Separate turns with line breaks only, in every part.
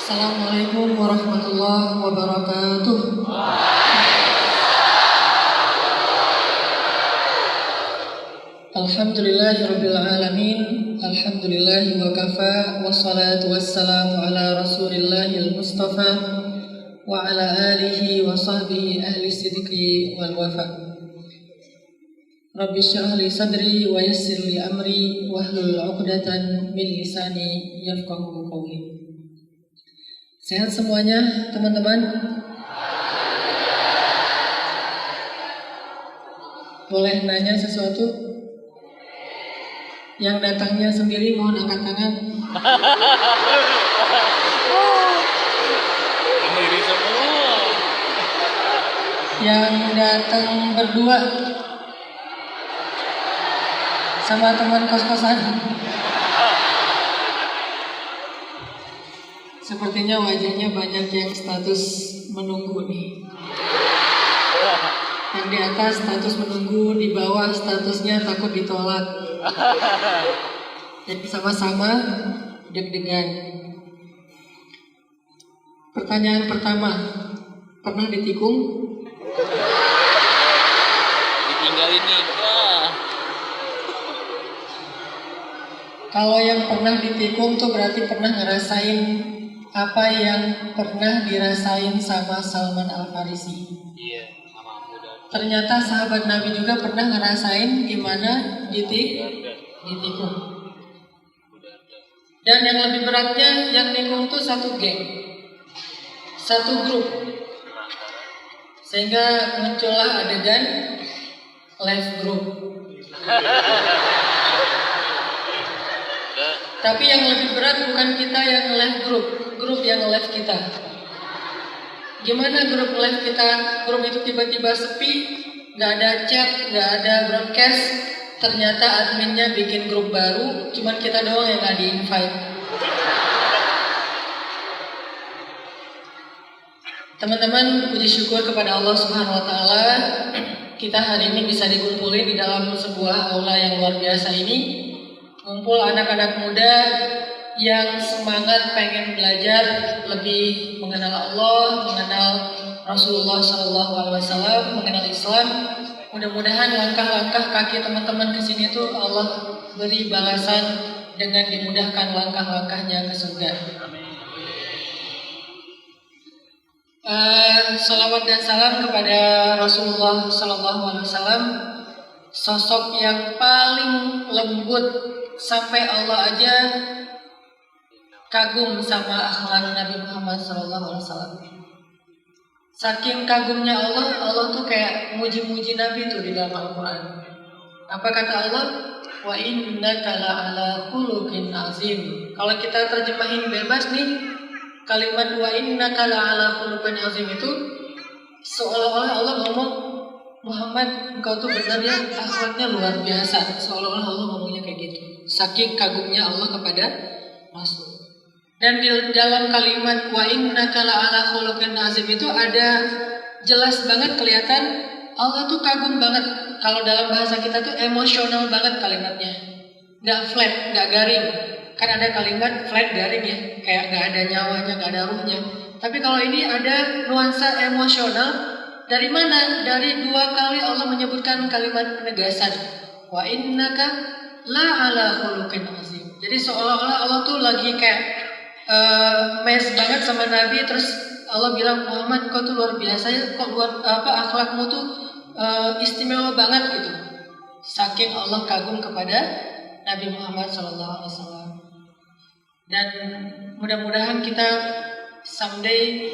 Assalamualaikum warahmatullahi wabarakatuh. Alhamdulillahirabbil alamin. Alhamdulillahi wa kafa. Wassalatu wassalamu ala Rasulillahil Mustafa wa ala alihi wa sahbihi ahli sidqi wal wafa. Rabbi syrah li sadri wa yassir li amri wahlul 'uqdatan min lisani yafqahu qawli. Sehat semuanya, teman-teman? Boleh nanya sesuatu? Yang datangnya sendiri mohon angkat tangan.
Sendiri semua.
Yang datang berdua sama teman kos-kosan. Sepertinya wajahnya banyak yang status menunggu nih. Yang di atas status menunggu, di bawah statusnya takut ditolak. Jadi sama-sama deg-degan. Pertanyaan pertama, pernah ditikung?
Ditinggalin nikah.
Kalau yang pernah ditikung tuh berarti pernah ngerasain apa yang pernah dirasain sama Salman Al-Farisi.
Iya, sama muda.
Ternyata sahabat Nabi juga pernah ngerasain gimana ditikung. Dan yang lebih beratnya, yang nikung tuh satu geng, satu grup. Sehingga muncullah adegan live group. Tapi yang lebih berat bukan kita yang live grup yang live kita. Gimana grup live kita? Grup itu tiba-tiba sepi, nggak ada chat, nggak ada broadcast. Ternyata adminnya bikin grup baru, cuman kita doang yang nggak di-invite. Teman-teman, puji syukur kepada Allah Subhanahu Wa Taala, kita hari ini bisa dikumpulin di dalam sebuah aula yang luar biasa ini. Kumpul anak-anak muda yang semangat pengen belajar lebih mengenal Allah, mengenal Rasulullah SAW, mengenal Islam. Mudah-mudahan langkah-langkah kaki teman-teman ke sini tuh Allah beri balasan dengan dimudahkan langkah-langkahnya ke surga. Salawat dan salam kepada Rasulullah SAW, sosok yang paling lembut sampai Allah aja kagum sama akhlak Nabi Muhammad SAW. Saking kagumnya Allah tuh kayak muji-muji Nabi tuh di dalam Al-Quran. Apa kata Allah? Wa innaka la'ala khuluqin azim. Kalau kita terjemahin bebas nih, kalimat wa innaka la'ala khuluqin azim itu seolah-olah Allah ngomong, Muhammad, engkau tuh benar ya, akhlaknya luar biasa. Seolah-olah Allah ngomongnya kayak gitu. Saking kagumnya Allah kepada Rasul. Dan di dalam kalimat wa innaka la'ala khuluqin azim itu ada jelas banget kelihatan Allah tuh kagum banget. Kalau dalam bahasa kita tuh emosional banget kalimatnya. Nggak flat, nggak garing. Kan ada kalimat flat garing ya, kayak nggak ada nyawanya, nggak ada ruhnya. Tapi kalau ini ada nuansa emosional. Dari mana? Dari dua kali Allah menyebutkan kalimat penegasan. Wa innaka la'ala khuluqin azim. Jadi seolah-olah Allah tuh lagi kayak mes banget sama Nabi, terus Allah bilang, Muhammad, kau tuh luar biasa ya, kok akhlakmu tuh istimewa banget gitu. Saking Allah kagum kepada Nabi Muhammad SAW. Dan mudah-mudahan kita someday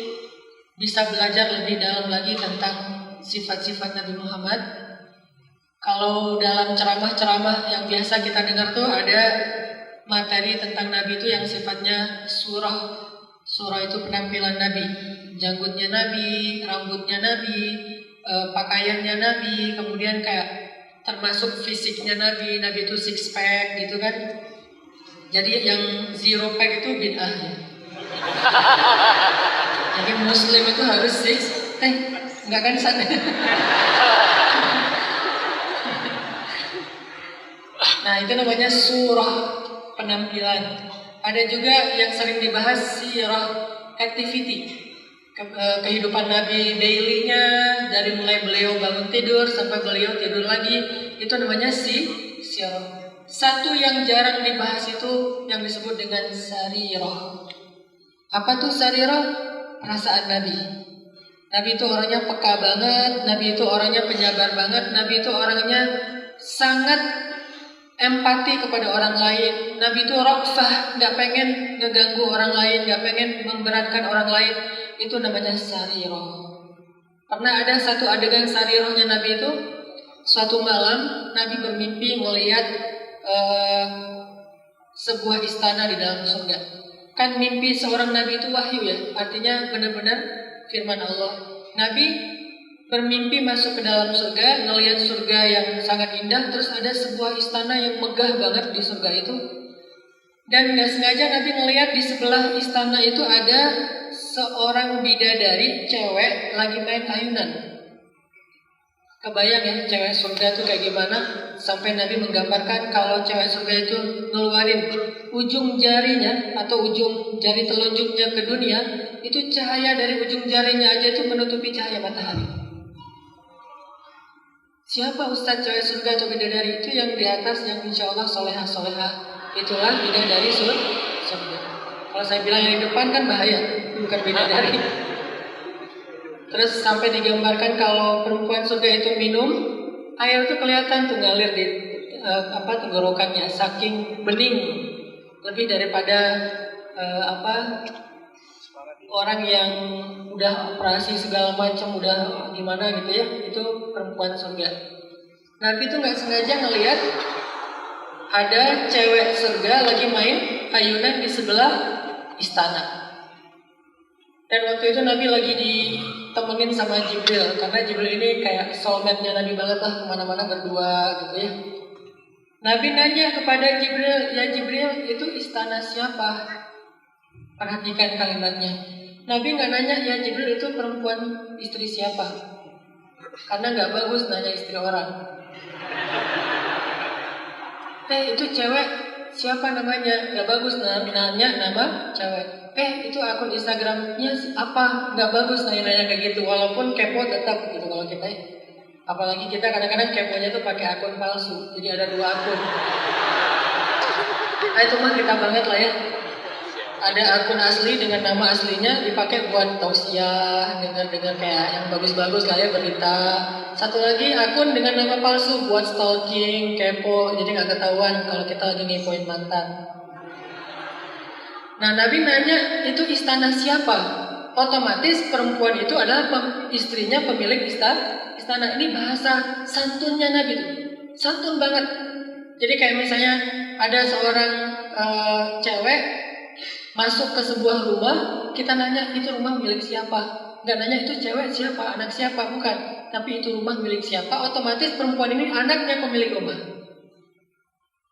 bisa belajar lebih dalam lagi tentang sifat-sifat Nabi Muhammad. Kalau dalam ceramah-ceramah yang biasa kita dengar tuh ada materi tentang Nabi itu yang sifatnya surah. Surah itu penampilan Nabi, janggutnya Nabi, rambutnya Nabi, pakaiannya Nabi, kemudian kayak termasuk fisiknya Nabi. Nabi itu six pack gitu kan. Jadi yang zero pack itu bid'ah ya. Jadi Muslim itu harus six pack, enggak kan sana? Nah itu namanya surah penampilan. Ada juga yang sering dibahas sirah. activity kehidupan Nabi daily-nya, dari mulai beliau bangun tidur sampai beliau tidur lagi, itu namanya sirah. Satu yang jarang dibahas itu yang disebut dengan sarirah. Apa tuh sarirah? Perasaan Nabi. Nabi itu orangnya peka banget, Nabi itu orangnya penyabar banget, Nabi itu orangnya sangat empati kepada orang lain. Nabi itu rafah, nggak pengen ngeganggu orang lain, nggak pengen memberatkan orang lain. Itu namanya sarirah. Pernah ada satu adegan sarirahnya Nabi itu, suatu malam Nabi bermimpi melihat sebuah istana di dalam surga. Kan mimpi seorang Nabi itu wahyu ya, artinya benar-benar firman Allah. Nabi bermimpi masuk ke dalam surga, ngelihat surga yang sangat indah, terus ada sebuah istana yang megah banget di surga itu. Dan nggak sengaja Nabi ngelihat di sebelah istana itu ada seorang bidadari cewek lagi main ayunan. Kebayang ya cewek surga itu kayak gimana? Sampai Nabi menggambarkan kalau cewek surga itu ngeluarin ujung jarinya atau ujung jari telunjuknya ke dunia, itu cahaya dari ujung jarinya aja itu menutupi cahaya matahari. Siapa ustadz cewek surga atau bidadari? Itu yang di atas yang insya Allah solehah. Itulah bidadari surga. Kalau saya bilang yang di depan kan bahaya, bukan bidadari. Terus sampai digambarkan kalau perempuan surga itu minum, air itu kelihatan tuh ngalir di tenggorokannya, saking bening, lebih daripada orang yang udah operasi segala macam, udah gimana gitu ya, itu perempuan surga. Nabi itu nggak sengaja ngelihat ada cewek surga lagi main ayunan di sebelah istana. Dan waktu itu Nabi lagi ditemenin sama Jibril, karena Jibril ini kayak soulmate-nya Nabi banget lah, kemana-mana berdua gitu ya. Nabi nanya kepada Jibril, ya Jibril itu istana siapa? Perhatikan kalimatnya. Nabi nggak nanya ya Jibril itu perempuan istri siapa, karena nggak bagus nanya istri orang. Itu cewek siapa namanya? Nggak bagus nanya nama cewek. Itu akun Instagramnya apa? Nggak bagus nanya-nanya kayak gitu. Walaupun kepo tetap gitu kalau kita. Apalagi kita kadang-kadang keponya tuh pakai akun palsu. Jadi ada 2 akun. Itu mah kita banget lah ya. Ada akun asli dengan nama aslinya dipakai buat tausiah, dengar-dengar kayak yang bagus-bagus lah ya, berita. Satu lagi akun dengan nama palsu buat stalking, kepo, jadi nggak ketahuan kalau kita lagi ngepoin mantan. Nah, Nabi nanya itu istana siapa? Otomatis perempuan itu adalah istrinya pemilik istana. Ini bahasa santunnya Nabi tuh, santun banget. Jadi kayak misalnya ada seorang cewek masuk ke sebuah rumah, kita nanya itu rumah milik siapa? Nggak nanya itu cewek siapa, anak siapa, bukan. Tapi itu rumah milik siapa, otomatis perempuan ini anaknya pemilik rumah.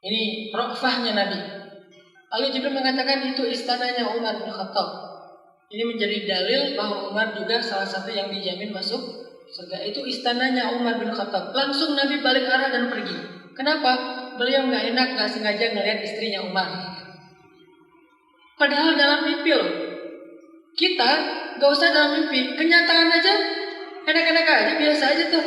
Ini rofahnya Nabi. Lalu Jibril mengatakan itu istananya Umar bin Khattab. Ini menjadi dalil bahwa Umar juga salah satu yang dijamin masuk surga. Itu istananya Umar bin Khattab. Langsung Nabi balik arah dan pergi. Kenapa? Beliau nggak enak, nggak sengaja ngelihat istrinya Umar. Padahal dalam mimpi loh. Kita gak usah dalam mimpi, kenyataan aja enak-enak aja, biasa aja tuh.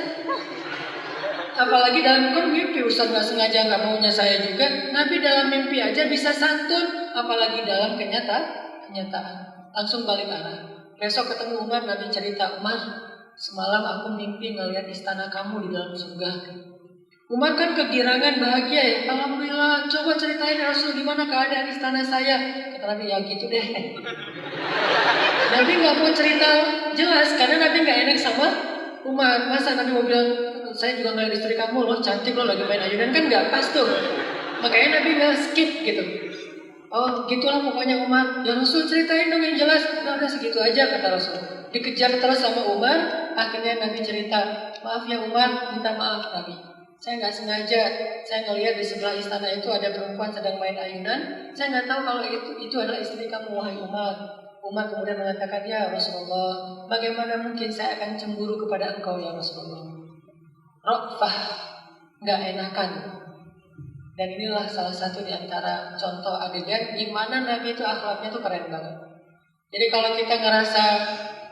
Apalagi dalam mimpi, Ustaz gak sengaja gak maunya saya juga. Nabi dalam mimpi aja bisa santun, apalagi dalam kenyataan. Langsung balik arah. Besok ketemu Umar, Nabi cerita, Umar, semalam aku mimpi ngelihat istana kamu di dalam surga. Umar kan kegirangan, bahagia ya. Alhamdulillah, coba ceritain Rasul gimana keadaan istana saya. Kata Nabi, ya gitu deh. Nabi gak mau cerita jelas, karena Nabi gak enak sama Umar. Masa Nabi mau bilang, saya juga ngeliat istri kamu loh, cantik loh lagi main ayunan, kan gak pas tuh. Makanya Nabi gak skip gitu. Oh gitulah pokoknya Umar. Ya Rasul ceritain dong yang jelas. Nah, udah segitu aja kata Rasul. Dikejar terus sama Umar. Akhirnya Nabi cerita, maaf ya Umar, minta maaf Nabi. Saya nggak sengaja, saya ngelihat di sebelah istana itu ada perempuan sedang main ayunan. Saya nggak tahu kalau itu adalah istri kamu, wahai Umar. Umar kemudian mengatakan, ya Rasulullah, bagaimana mungkin saya akan cemburu kepada engkau ya Rasulullah. Rofah, nggak enakan. Dan inilah salah satu di antara contoh adegan di mana Nabi itu akhlaknya tuh keren banget. Jadi kalau kita ngerasa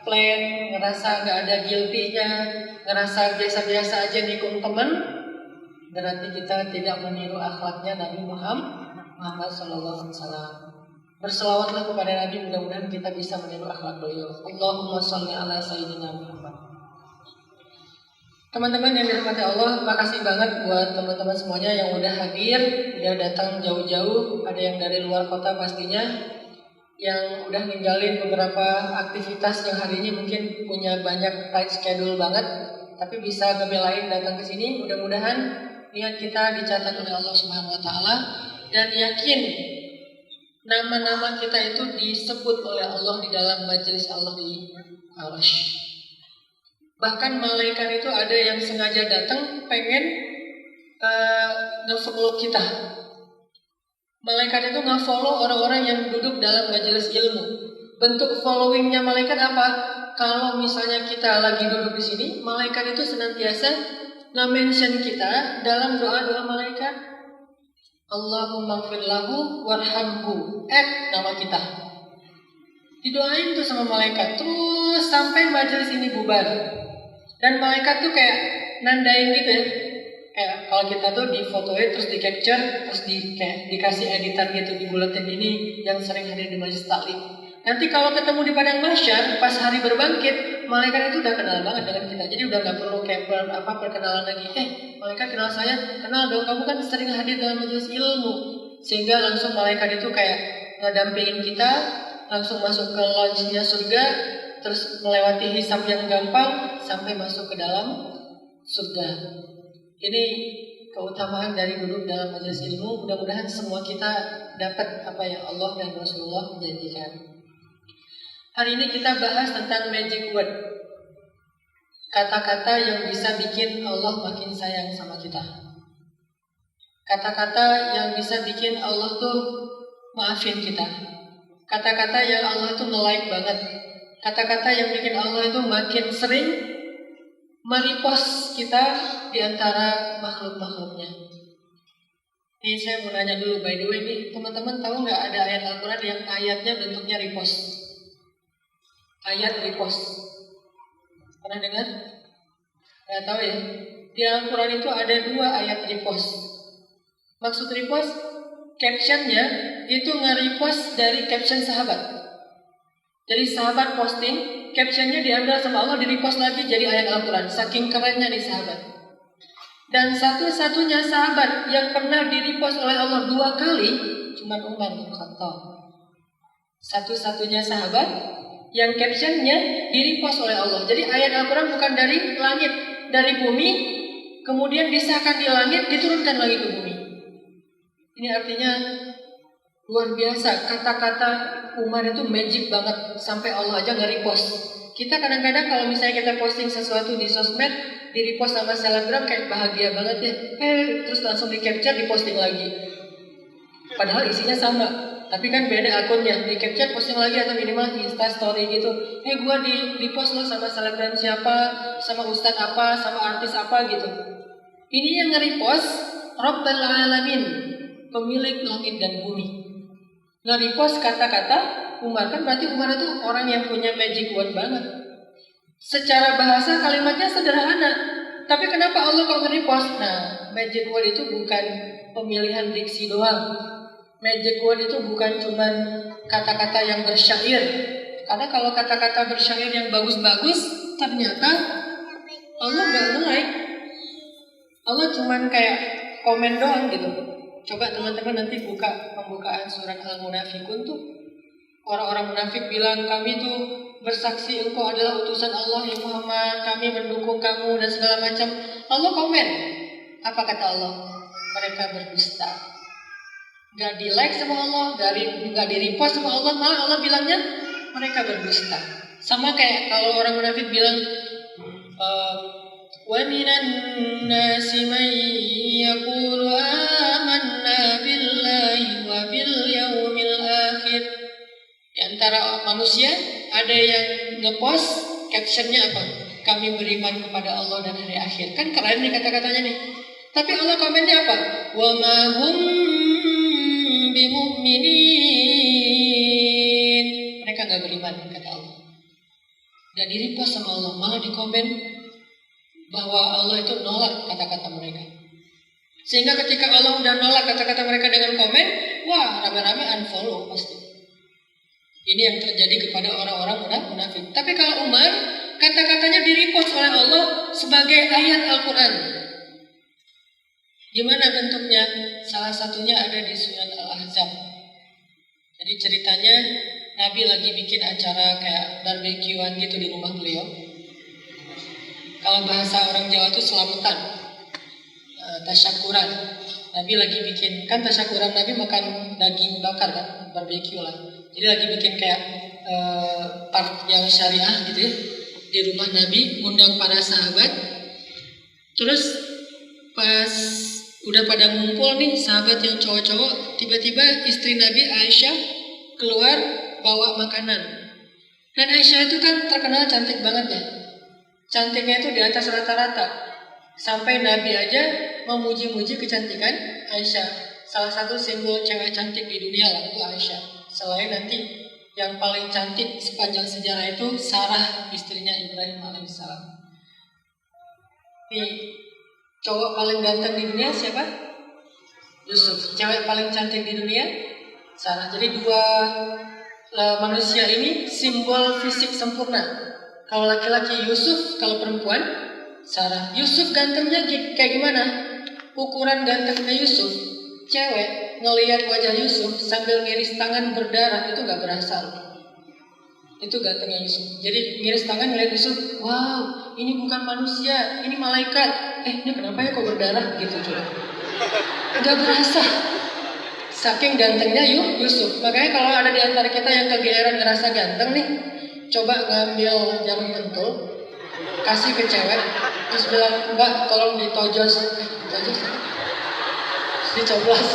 plain, ngerasa nggak ada guilty-nya, ngerasa biasa-biasa aja nikung temen, berarti kita tidak meniru akhlaknya Nabi Muhammad SAW. Berselawatlah kepada Nabi, mudah-mudahan kita bisa meniru akhlak beliau. Allahumma sholli ala sayyidina Muhammad. Teman-teman yang dirahmati Allah, makasih banget buat teman-teman semuanya yang udah hadir, udah datang jauh-jauh, ada yang dari luar kota pastinya, yang udah ninggalin beberapa aktivitas yang hari ini mungkin punya banyak tight schedule banget, tapi bisa ngebelain datang ke sini. Mudah-mudahan niat kita dicatat oleh Allah Subhanahu wa taala dan yakin nama-nama kita itu disebut oleh Allah di dalam majelis Allah di Arasy. Bahkan malaikat itu ada yang sengaja datang pengen nge-follow kita. Malaikat itu nge-follow orang-orang yang duduk dalam majelis ilmu. Bentuk followingnya malaikat apa? Kalau misalnya kita lagi duduk di sini, malaikat itu senantiasa nge-mention kita dalam doa-doa malaikat. Allahumma gfir lahu warhamhu, nama kita. Didoain tuh sama malaikat terus sampai majelis ini bubar. Dan malaikat tuh kayak nandain gitu ya. Kayak kalau kita tuh difotoin terus di capture, terus kayak dikasih editan gitu di buletin ini yang sering hadir di majelis taklim. Nanti kalau ketemu di padang mahsyar pas hari berbangkit, malaikat itu udah kenal banget dengan kita. Jadi udah nggak perlu kayak perkenalan lagi. Malaikat kenal saya, kenal dong, kamu kan sering hadir dalam majelis ilmu. Sehingga langsung malaikat itu kayak ngedampingin kita, langsung masuk ke lounge-nya surga, terus melewati hisab yang gampang sampai masuk ke dalam surga. Ini keutamaan dari duduk dalam majelis ilmu. Mudah-mudahan semua kita dapat apa yang Allah dan Rasulullah janjikan. Hari ini kita bahas tentang magic word. Kata-kata yang bisa bikin Allah makin sayang sama kita. Kata-kata yang bisa bikin Allah tuh maafin kita. Kata-kata yang Allah tuh nge-like banget. Kata-kata yang bikin Allah itu makin sering merepost kita di antara makhluk-makhluknya. Ini saya mau nanya dulu, by the way nih, teman-teman tahu nggak ada ayat Al-Quran yang ayatnya bentuknya repost? Ayat repost. Pernah dengar? Nggak tahu ya? Di Al-Quran itu ada 2 ayat repost. Maksud repost, captionnya itu nge-repost dari caption sahabat. Jadi sahabat posting, captionnya diambil sama Allah, di-repost lagi jadi ayat Al-Quran. Saking kerennya nih sahabat. Dan satu-satunya sahabat yang pernah di-repost oleh Allah 2 kali cuma Umar bin Khattab. Satu-satunya sahabat yang captionnya di-repost oleh Allah. Jadi ayat Al-Quran bukan dari langit, dari bumi, kemudian disahkan di langit, diturunkan lagi ke bumi. Ini artinya luar biasa. Kata-kata Umar itu magic banget, sampai Allah aja nge-repost. Kita kadang-kadang kalau misalnya kita posting sesuatu di sosmed, di-repost sama selebgram kayak bahagia banget ya. Terus langsung di-capture, di-posting lagi. Padahal isinya sama, tapi kan beda akunnya. Di-capture, posting lagi atau minimal Insta story gitu. Gua di-post lo sama selebgram siapa, sama ustadz apa, sama artis apa gitu. Ini yang nge-repost Rabbal Alamin, pemilik langit dan bumi. Nge-repost kata-kata Umar, kan berarti Umar itu orang yang punya magic word banget. Secara bahasa kalimatnya sederhana, tapi kenapa Allah kok nge-repost? Nah, magic word itu bukan pemilihan diksi doang. Magic word itu bukan cuman kata-kata yang bersyair. Karena kalau kata-kata bersyair yang bagus-bagus, ternyata Allah gak nge-like. Allah cuman kayak komen doang gitu. Coba teman-teman nanti buka pembukaan surat Al-Munafikun tuh. Orang-orang munafik bilang, kami tuh bersaksi engkau adalah utusan Allah ya Muhammad, kami mendukung kamu dan segala macam. Allah komen. Apa kata Allah? Mereka berdusta. Gak di like sama Allah, gak di repost sama Allah, malah Allah bilangnya mereka berdusta. Sama kayak kalau orang munafik bilang, wa minan nasi man yaqulu amanna billahi wa bil yaumil akhir. Di antara manusia ada yang ngepost captionnya apa? Kami beriman kepada Allah dan hari akhir. Kan keren nih kata-katanya nih. Tapi Allah komennya apa? Wa ma hum bimu'minin. Mereka gak beriman. di-repost sama Allah, malah di komen bahwa Allah itu nolak kata-kata mereka. Sehingga ketika Allah udah nolak kata-kata mereka dengan komen, wah rame-rame unfollow pasti. Ini yang terjadi kepada orang-orang munafik. Tapi kalau Umar, kata-katanya di-repost oleh Allah sebagai ayat Al-Quran. Gimana bentuknya? Salah satunya ada di surat Al-Ahzab. Jadi ceritanya Nabi lagi bikin acara kayak barbekyuan gitu di rumah beliau. Kalau bahasa orang Jawa itu selamatan, tasyakuran. Nabi lagi bikin, kan tasyakuran Nabi makan daging bakar kan, barbekyu lah. Jadi lagi bikin kayak part yang syariah gitu ya di rumah Nabi, undang para sahabat. Terus pas udah pada ngumpul nih sahabat yang cowok-cowok, tiba-tiba istri Nabi Aisyah keluar bawa makanan. Dan Aisyah itu kan terkenal cantik banget ya. Cantiknya itu di atas rata-rata. Sampai Nabi aja memuji-muji kecantikan Aisyah. Salah satu simbol cewek cantik di dunia lah itu Aisyah. Selain nanti yang paling cantik sepanjang sejarah itu Sarah, istrinya Ibrahim alaihissalam. Nih, cowok paling ganteng di dunia siapa? Yusuf. Cewek paling cantik di dunia Sarah. Jadi dua manusia ini simbol fisik sempurna. Kalau laki-laki Yusuf, kalau perempuan Sarah. Yusuf gantengnya kayak gimana? Ukuran gantengnya Yusuf, cewek ngelihat wajah Yusuf sambil ngiris tangan berdarah itu gak berasa loh. Itu gantengnya Yusuf. Jadi ngiris tangan ngelihat Yusuf, wow, ini bukan manusia, ini malaikat. Ini kenapa ya kok berdarah gitu coba? Gak berasa. Saking gantengnya Yusuf. Makanya kalau ada di antara kita yang kegeeran ngerasa ganteng nih, coba ngambil jarum pentul, kasih ke cewek, terus bilang, Mbak tolong ditojos, dicoblos.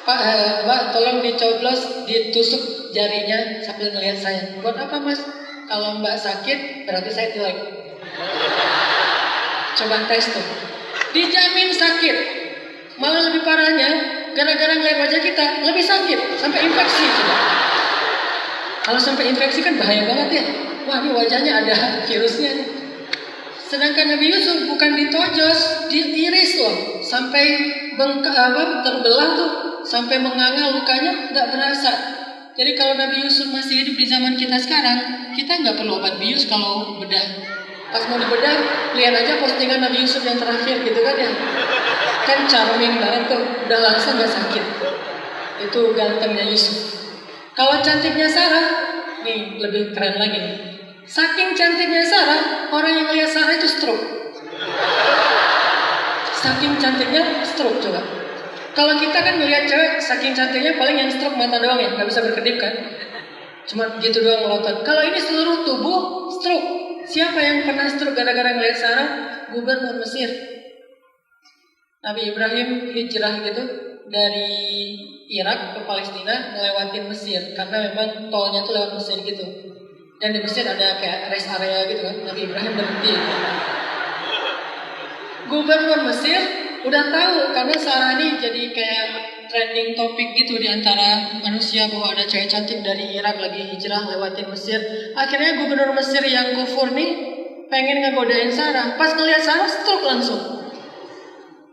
Pak, Mbak tolong dicoblos, ditusuk jarinya sambil ngelihat saya. Buat apa Mas? Kalau Mbak sakit berarti saya jelek. Coba tes tuh, dijamin sakit. Malah lebih parahnya, gara-gara ngeliat wajah kita lebih sakit, sampai infeksi coba. Kalau sampai infeksi kan bahaya banget ya. Wah, ini wajahnya ada virusnya nih. Sedangkan Nabi Yusuf bukan ditojos, diiris loh, sampai terbelah tuh, sampai menganga lukanya nggak berasa. Jadi kalau Nabi Yusuf masih hidup di zaman kita sekarang, kita nggak perlu obat bius kalau bedah. Pas mau dibedah, lihat aja postingan Nabi Yusuf yang terakhir gitu kan ya. Kan charming banget tuh, udah langsung nggak sakit. Itu gantengnya Yusuf. Kalau cantiknya Sarah, nih lebih keren lagi nih. Saking cantiknya Sarah, orang yang lihat Sarah itu stroke. Saking cantiknya stroke coba. Kalau kita kan ngelihat cewek saking cantiknya paling yang stroke mata doang ya, nggak bisa berkedip kan. Cuma gitu doang melotot. Kalau ini seluruh tubuh stroke. Siapa yang pernah stroke gara-gara ngelihat Sarah? Gubernur Mesir. Nabi Ibrahim hijrah gitu dari Irak ke Palestina ngelewatin Mesir karena memang tolnya tuh lewat Mesir gitu. Dan di Mesir ada kayak rest area gitu kan, Nabi Ibrahim berhenti. Gubernur Mesir udah tahu karena Sarah ini jadi kayak trending topik gitu di antara manusia bahwa ada cewek cantik dari Irak lagi hijrah lewatin Mesir. Akhirnya gubernur Mesir yang kufur nih pengen ngegodain Sarah. Pas ngeliat Sarah stroke langsung.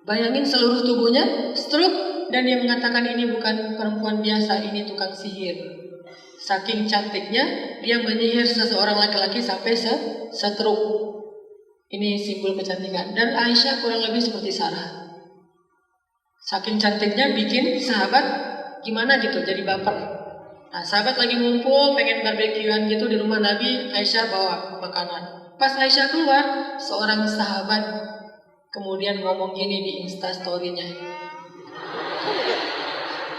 Bayangin seluruh tubuhnya stroke dan dia mengatakan ini bukan perempuan biasa, ini tukang sihir. Saking cantiknya dia menyihir seseorang laki-laki sampai stroke. Ini simbol kecantikan. Dan Aisyah kurang lebih seperti Sarah. Saking cantiknya bikin sahabat gimana gitu jadi baper. Nah sahabat lagi ngumpul pengen barbekyuan gitu di rumah Nabi, Aisyah bawa makanan. Pas Aisyah keluar, seorang sahabat kemudian ngomong gini di Instastory-nya.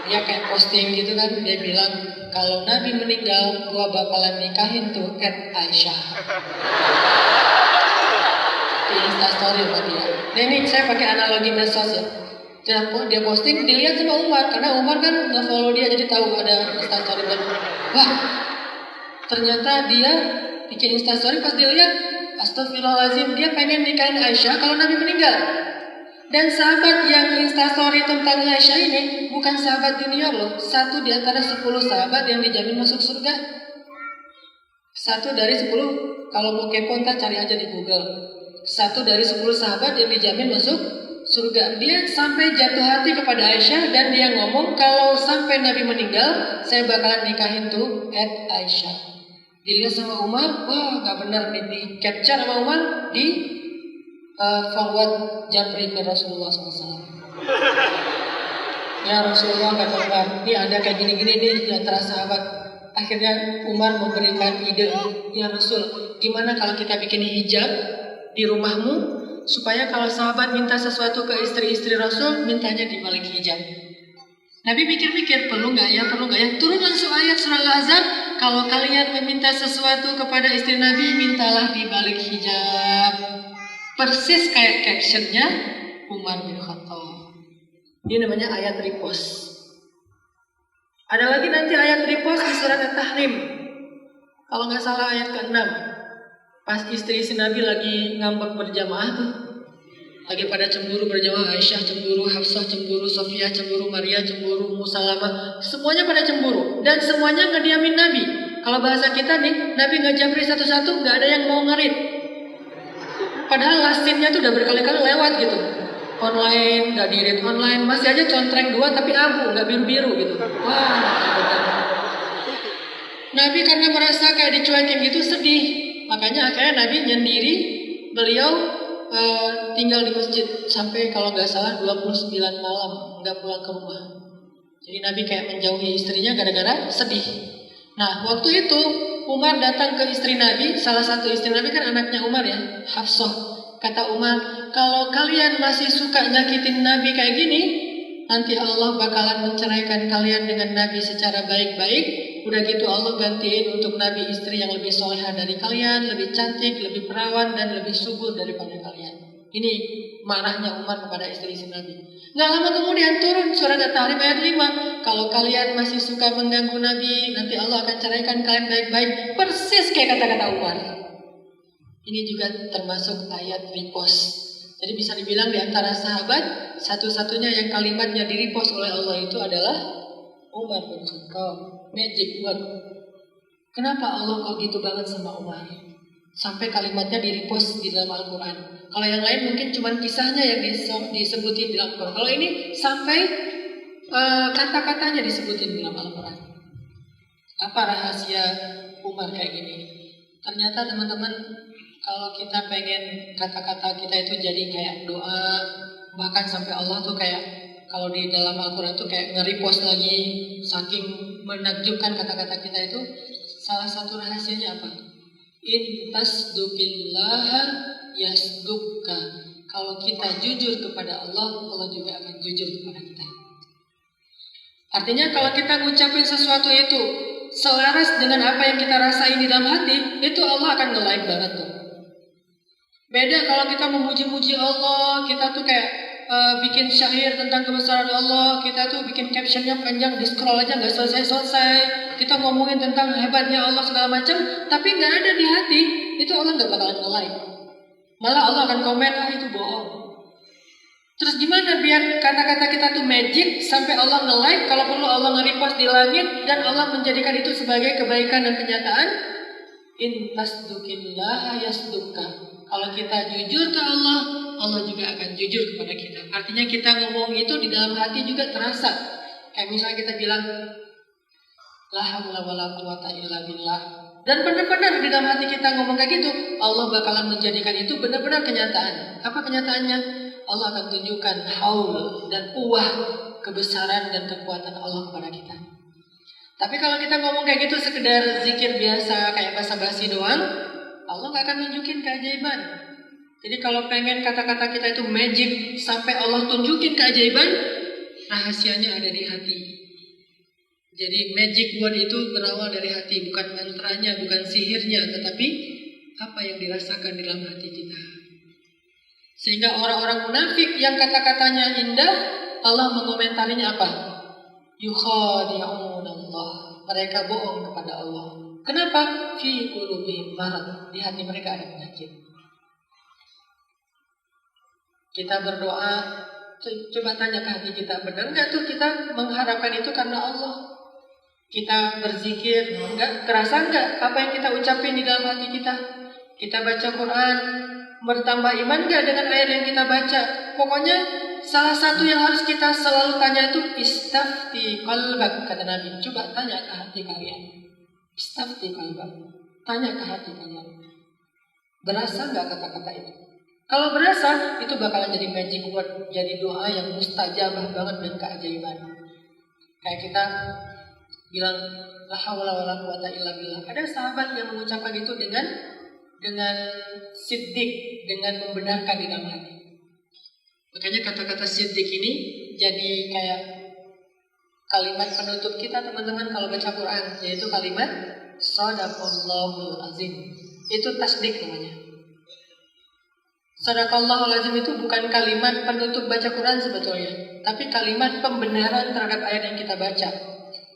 Dia kayak posting gitu kan, dia bilang kalau Nabi meninggal, gua bakalan nikahin tuh Aisyah. Di Instastory sama dia. Nah ini saya pakai analogi medsos ya. Dia posting, dilihat sama Umar karena Umar kan nge-follow dia jadi tahu ada Instastory baru. Wah, ternyata dia bikin Instastory pas dilihat, astagfirullahaladzim, dia pengen nikahin Aisyah kalau Nabi meninggal. Dan sahabat yang Instastory tentang Aisyah ini bukan sahabat dunia loh, satu di antara 10 sahabat yang dijamin masuk surga. 1 dari 10, kalau mau kepo ntar cari aja di Google. 1 dari 10 sahabat yang dijamin masuk surga. Dia sampai jatuh hati kepada Aisyah dan dia ngomong kalau sampai Nabi meninggal, saya bakalan nikahin tuh Aisyah. Dilihat sama Umar, wah gak benar nih, di capture sama Umar, di forward japri ke Rasulullah SAW. Ya Rasulullah, kata Umar, ini ada kayak gini-gini nih di antara sahabat. Akhirnya Umar memberikan ide, ya Rasul, gimana kalau kita bikin hijab di rumahmu, supaya kalau sahabat minta sesuatu ke istri-istri Rasul, mintanya di balik hijab. Nabi pikir-pikir, perlu nggak ya? Turun langsung ayat surah Al-Ahzab, kalau kalian meminta sesuatu kepada istri Nabi, mintalah di balik hijab. Persis kayak captionnya Umar bin Khattab. Ini namanya ayat repost. Ada lagi nanti ayat repost di surat At-Tahrim. Kalau nggak salah ayat ke-6. Pas istri-istri Nabi lagi ngambek berjamaah tuh. Lagi pada cemburu berjamaah. Aisyah cemburu, Hafsah cemburu, Sofia cemburu, Maria cemburu, Musalamah. Semuanya pada cemburu. Dan semuanya ngediamin Nabi. Kalau bahasa kita nih, Nabi ngejabri satu-satu, nggak ada yang mau ngerit. Padahal last scene-nya tuh udah berkali-kali lewat gitu. Online, nggak di-read online, masih aja contreng 2 tapi abu, nggak biru-biru gitu. Wah, Nabi karena merasa kayak dicuekin gitu sedih. Makanya akhirnya Nabi nyendiri, beliau tinggal di masjid sampai kalau nggak salah 29 malam nggak pulang ke rumah. Jadi Nabi kayak menjauhi istrinya gara-gara sedih. Nah waktu itu Umar datang ke istri Nabi, salah satu istri Nabi kan anaknya Umar ya, Hafsah. Kata Umar, kalau kalian masih suka nyakitin Nabi kayak gini, nanti Allah bakalan menceraikan kalian dengan Nabi secara baik-baik. Udah gitu Allah gantiin untuk Nabi istri yang lebih soleha dari kalian, lebih cantik, lebih perawan, dan lebih subur daripada kalian. Ini marahnya Umar kepada istri-istri Nabi. Nggak lama kemudian turun surat At-Tahrim ayat 5. Kalau kalian masih suka mengganggu Nabi, nanti Allah akan ceraikan kalian baik-baik. Persis kayak kata-kata Umar. Ini juga termasuk ayat repost. Jadi bisa dibilang di antara sahabat, satu-satunya yang kalimatnya di repost oleh Allah itu adalah Umar bin Khattab. Magic word. Kenapa Allah kok gitu banget sama Umar? Sampai kalimatnya di repost di dalam Al-Quran. Kalau yang lain mungkin cuma kisahnya yang disebutin di dalam Al-Quran. Kalau ini sampai kata-katanya disebutin di dalam Al-Quran. Apa rahasia Umar kayak gini? Ternyata teman-teman, kalau kita pengen kata-kata kita itu jadi kayak doa, bahkan sampai Allah tuh kayak kalau di dalam Al-Quran tuh kayak nge-repost lagi, saking menakjubkan kata-kata kita itu, salah satu rahasianya apa? In tasduqillaha yasdukka. Kalau kita jujur kepada Allah, Allah juga akan jujur kepada kita. Artinya kalau kita ngucapin sesuatu itu selaras dengan apa yang kita rasain di dalam hati, itu Allah akan nge-like banget tuh. Beda kalau kita memuji-muji Allah, kita tuh kayak bikin syair tentang kebesaran Allah, kita tuh bikin captionnya panjang, di scroll aja nggak selesai-selesai. Kita ngomongin tentang hebatnya Allah segala macam, tapi nggak ada di hati, itu Allah nggak bakalan nge-like. Malah Allah akan komen, itu bohong. Terus gimana biar kata-kata kita tuh magic sampai Allah nge-like, kalau perlu Allah nge-repost di langit, dan Allah menjadikan itu sebagai kebaikan dan kenyataan. In tasduqillaha yasdukka. Kalau kita jujur ke Allah, Allah juga akan jujur kepada kita. Artinya kita ngomong itu di dalam hati juga terasa. Kayak misalnya kita bilang, la haula wala quwata illa billah. Dan benar-benar di dalam hati kita ngomong kayak gitu, Allah bakalan menjadikan itu benar-benar kenyataan. Apa kenyataannya? Allah akan tunjukkan haul dan quwah, kebesaran dan kekuatan Allah kepada kita. Tapi kalau kita ngomong kayak gitu sekedar zikir biasa, kayak basa-basi doang, Allah gak akan nunjukin keajaiban. Jadi kalau pengen kata-kata kita itu magic sampai Allah tunjukin keajaiban, rahasianya ada di hati. Jadi magic word itu berawal dari hati, bukan mantranya, bukan sihirnya, tetapi apa yang dirasakan di dalam hati kita. Sehingga orang-orang munafik yang kata-katanya indah, Allah mengomentarinya apa? Yukhadi'un Allah. Mereka bohong kepada Allah. Kenapa? Fi qulubihim marad. Di hati mereka ada penyakit. Kita berdoa, coba tanya ke hati kita, benar nggak tuh kita mengharapkan itu karena Allah? Kita berzikir, enggak kerasa enggak apa yang kita ucapin di dalam hati kita? Kita baca Quran, bertambah iman enggak dengan ayat yang kita baca? Pokoknya salah satu yang harus kita selalu tanya itu istafti qalbak, kata Nabi. Coba tanya ke hati kalian. Istafti qalbak. Tanya ke hati kalian. Berasa enggak kata-kata itu? Kalau berasa, itu bakalan jadi magic word, jadi doa yang mustajabah banget dan keajaiban. Kayak kita bilang la haula wala quwata illa billah. Ada sahabat yang mengucapkan itu dengan siddiq, dengan membenarkan di dalam hati. Makanya kata-kata siddiq ini jadi kayak kalimat penutup kita teman-teman kalau baca Quran, yaitu kalimat shadaqallahul azim. Itu tasdik namanya. Shadaqallahul azim itu bukan kalimat penutup baca Quran sebetulnya, tapi kalimat pembenaran terhadap ayat yang kita baca.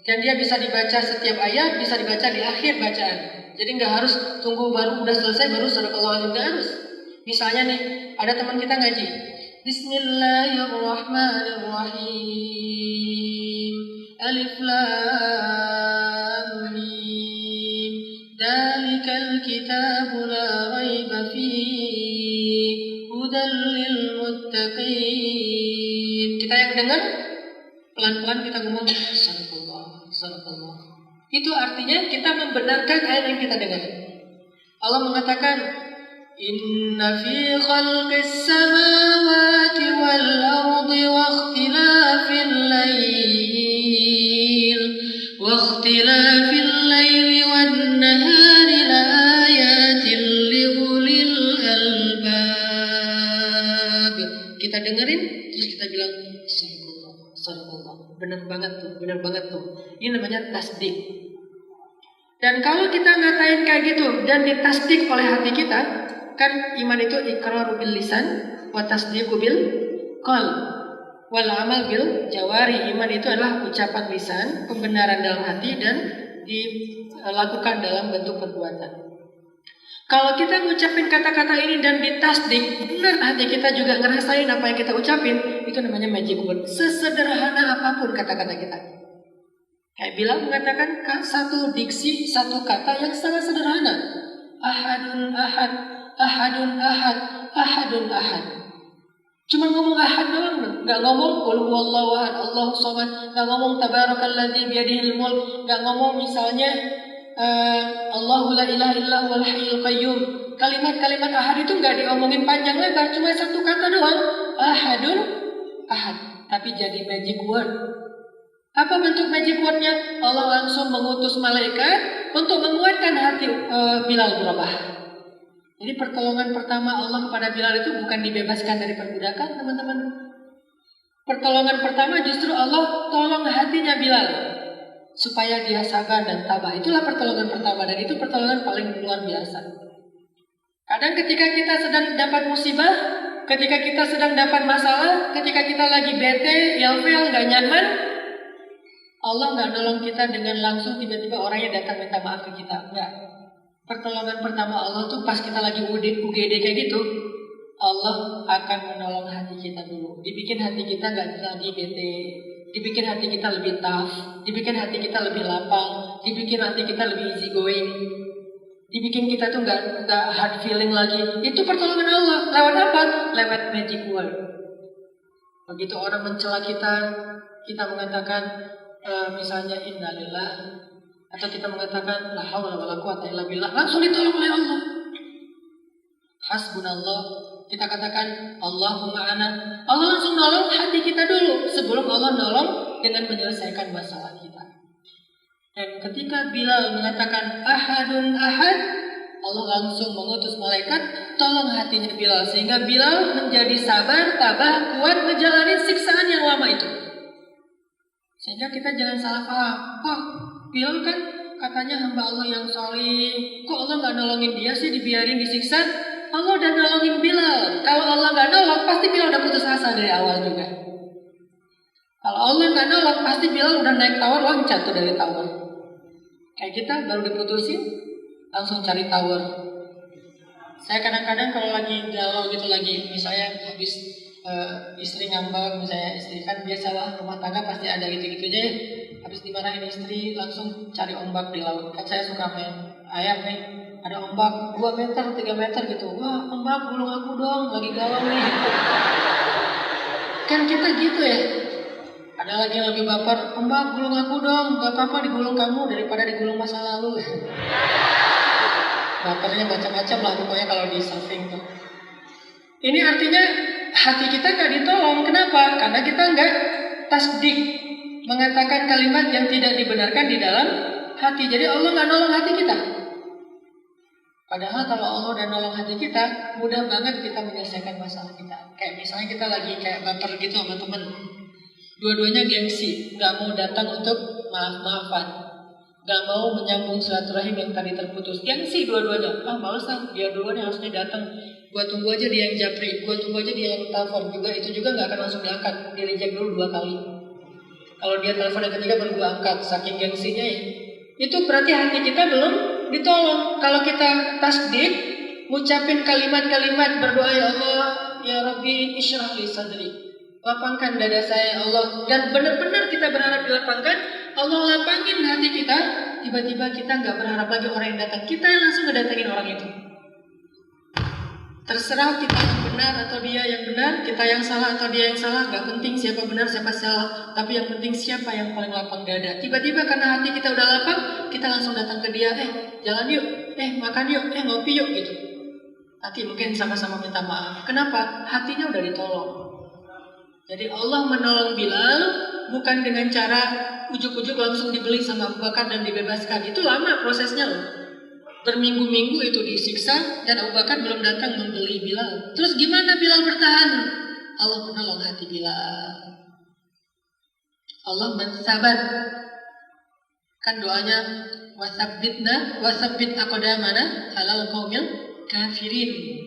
Dan dia bisa dibaca setiap ayat, bisa dibaca di akhir bacaan. Jadi nggak harus tunggu baru udah selesai baru shadaqallahul azim, nggak harus. Misalnya nih, ada teman kita ngaji, Bismillahirrahmanirrahim. Alif lam mim. Dzalikal kitabu la raiba fihi. Hudal lil muttaqin. Kita yang dengar pelan-pelan kita ngomong sadaqallah, sadaqallah. Itu artinya kita membenarkan ayat yang kita dengar. Allah mengatakan Inna fi khalqis samawati wal ardi wa ikhtilafil laili wan nahari la ayatin li ulil albab. Kita dengerin terus kita bilang sadaqallah. Benar banget tuh. Ini namanya tasdik. Dan kalau kita ngatain kayak gitu dan ditasdik oleh hati kita, kan iman itu iqraru bil lisan wa tasdiqu bil qalb wal amal bil jawari. Iman itu adalah ucapan lisan, pembenaran dalam hati dan dilakukan dalam bentuk perbuatan. Kalau kita ngucapin kata-kata ini dan ditasdik, benar hati kita juga ngerasain apa yang kita ucapin, itu namanya magic word. Sesederhana apapun kata-kata kita. Kayak bilang mengatakan satu diksi, satu kata yang sangat sederhana. Ahadun ahad, ahadun ahad, ahadun ahad. Cuma ngomong ahad doang, nggak ngomong qul huwallahu ahad, Allahu samad, nggak ngomong tabarakalladzi biyadihil mulk, nggak ngomong misalnya Allahu la ilaha illa huwal hayyul qayyum. Kalimat-kalimat ahad itu nggak diomongin panjang lebar, cuma satu kata doang, ahadun ahad, tapi jadi magic word. Apa bentuk magic word-nya? Allah langsung mengutus malaikat untuk menguatkan hati Bilal bin Rabah. Jadi pertolongan pertama Allah kepada Bilal itu bukan dibebaskan dari perbudakan, teman-teman. Pertolongan pertama justru Allah tolong hatinya Bilal supaya dia sabar dan tabah. Itulah pertolongan pertama dan itu pertolongan paling luar biasa. Kadang ketika kita sedang dapat musibah, ketika kita sedang dapat masalah, ketika kita lagi bete, ilfil, gak nyaman, Allah nggak nolong kita dengan langsung tiba-tiba orangnya datang minta maaf ke kita. Enggak. Pertolongan pertama Allah tuh pas kita lagi UGD kayak gitu, Allah akan menolong hati kita dulu. Dibikin hati kita nggak lagi bete, dibikin hati kita lebih tough, dibikin hati kita lebih lapang, dibikin hati kita lebih easy going, dibikin kita tuh nggak hard feeling lagi. Itu pertolongan Allah. Lewat apa? Lewat magic word. Begitu orang mencela kita mengatakan misalnya innalillah, atau kita mengatakan la haula wala quwata illa billah, langsung ditolong oleh Allah. Hasbunallah, kita katakan Allahumma ana, Allah langsung nolong hati kita dulu sebelum Allah nolong dengan menyelesaikan masalah kita. Dan ketika Bilal mengatakan ahadun ahad, Allah langsung mengutus malaikat tolong hatinya Bilal sehingga Bilal menjadi sabar, tabah, kuat menjalani siksaan yang lama itu. Sehingga kita jangan salah paham. Wah, Bilal kan katanya hamba Allah yang salih. Kok Allah nggak nolongin dia sih, dibiarin disiksa? Allah udah nolongin Bilal. Kalau Allah nggak nolong, pasti Bilal udah putus asa dari awal juga. Kalau Allah nggak nolong, pasti Bilal udah naik tower, loncat tuh dari tower. Kayak kita baru diputusin, langsung cari tower. Saya kadang-kadang kalau lagi galau gitu, lagi misalnya habis istri ngambek, misalnya istri kan biasalah rumah tangga pasti ada gitu-gitunya. habis dimarahin istri langsung cari ombak di laut. Kan saya suka main air nih, ada ombak 2 meter, 3 meter gitu. Wah, ombak gulung aku dong, lagi galau nih. Kan kita gitu ya. Ada lagi yang lebih baper, ombak gulung aku dong, gak apa-apa digulung kamu daripada digulung masa lalu. Bapernya macam-macam lah pokoknya kalau di surfing tuh. Ini artinya hati kita gak ditolong. Kenapa? Karena kita gak tasdik, mengatakan kalimat yang tidak dibenarkan di dalam hati. Jadi Allah gak nolong hati kita. Padahal kalau Allah udah nolong hati kita, mudah banget kita menyelesaikan masalah kita. Kayak misalnya kita lagi kayak baper gitu sama temen, dua-duanya gengsi, gak mau datang untuk maaf-maafan, gak mau menyambung silaturahim yang tadi terputus. Gengsi dua-duanya, males lah, dia duluan yang harusnya datang. Gua tunggu aja dia yang japri, gua tunggu aja dia yang telepon juga. Itu juga gak akan langsung diangkat, di reject dulu 2 kali. Kalau dia telepon yang ketiga baru gua angkat, saking gengsinya ya. Itu berarti hati kita belum ditolong. Kalau kita tasdik, ngucapin kalimat-kalimat berdoa, ya Allah, ya Rabbi isyrah li sadri, lapangkan dada saya ya Allah, dan benar-benar kita berharap dilapangkan, Allah lapangin hati kita. Tiba-tiba kita nggak berharap lagi orang yang datang, kita yang langsung ngedatengin orang itu. Terserah kita yang benar atau dia yang benar, kita yang salah atau dia yang salah, nggak penting siapa benar siapa salah, tapi yang penting siapa yang paling lapang dada. Tiba-tiba karena hati kita udah lapang, kita langsung datang ke dia, jalan yuk, makan yuk, ngopi yuk gitu. Nanti mungkin sama-sama minta maaf. Kenapa? Hatinya udah ditolong. Jadi Allah menolong Bilal bukan dengan cara ujuk-ujuk langsung dibeli sama Abu Bakar dan dibebaskan. Itu lama prosesnya loh. Berminggu-minggu itu disiksa dan Abu Bakar belum datang membeli Bilal. Terus gimana Bilal bertahan? Allah menolong hati Bilal. Allah bersabar. Kan doanya wasabbit aqdamana alal qaumil kafirin.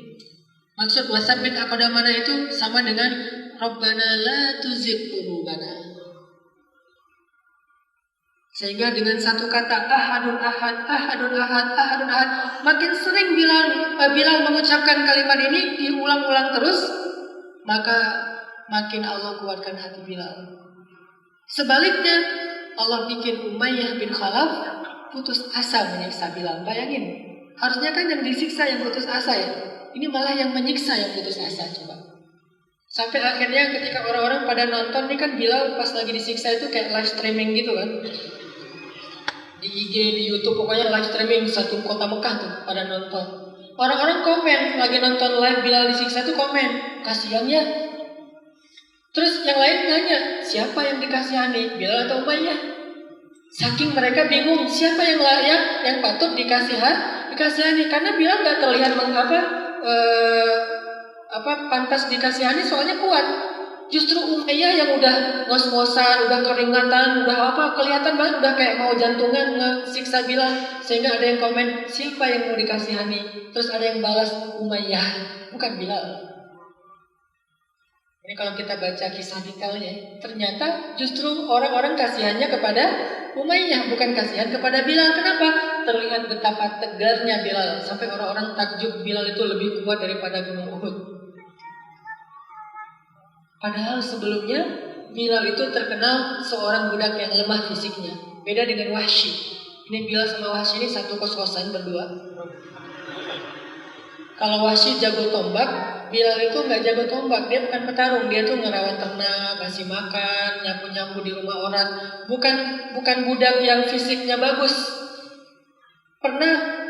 Maksud wasabbit aqdamana itu sama dengan Rabbana la tuzigh qulubana. Sehingga dengan satu kata ahadun ahad, ahadun ahad, ahadun ahad, makin sering Bilal mengucapkan kalimat ini diulang-ulang terus, maka makin Allah kuatkan hati Bilal. Sebaliknya Allah bikin Umayyah bin Khalaf putus asa menyiksa Bilal. Bayangin, harusnya kan yang disiksa yang putus asa ya. Ini malah yang menyiksa yang putus asa, coba. Sampai akhirnya ketika orang-orang pada nonton, ini kan Bilal pas lagi disiksa itu kayak live streaming gitu kan. Di IG, di YouTube, pokoknya live streaming satu kota Mekah tuh pada nonton. Orang-orang komen, lagi nonton live Bilal disiksa tuh komen, kasihan ya. Terus yang lain nanya, siapa yang dikasihani, Bilal atau Umayyah? Saking mereka bingung, siapa yang layak, yang patut dikasihani. Karena Bilal gak terlihat pantas dikasihani, soalnya kuat. Justru Umayyah yang udah ngos-ngosan, udah keringatan, udah kelihatan banget udah kayak mau jantungan ngesiksa Bilal. Sehingga ada yang komen, siapa yang mau dikasihani? Terus ada yang balas, Umayyah, bukan Bilal. Ini kalau kita baca kisah detailnya, ternyata justru orang-orang kasihannya kepada Umayyah, bukan kasihan kepada Bilal. Kenapa? Terlihat betapa tegarnya Bilal, sampai orang-orang takjub Bilal itu lebih kuat daripada gunung Uhud. Padahal sebelumnya Bilal itu terkenal seorang budak yang lemah fisiknya. Beda dengan Wahsy. Ini Bilal sama Wahsy ini satu kos-kosan berdua. Kalau Wahsy jago tombak, Bilal itu nggak jago tombak. Dia bukan petarung, dia tuh ngerawat ternak, ngasih makan, nyapu-nyapu di rumah orang. Bukan budak yang fisiknya bagus. Pernah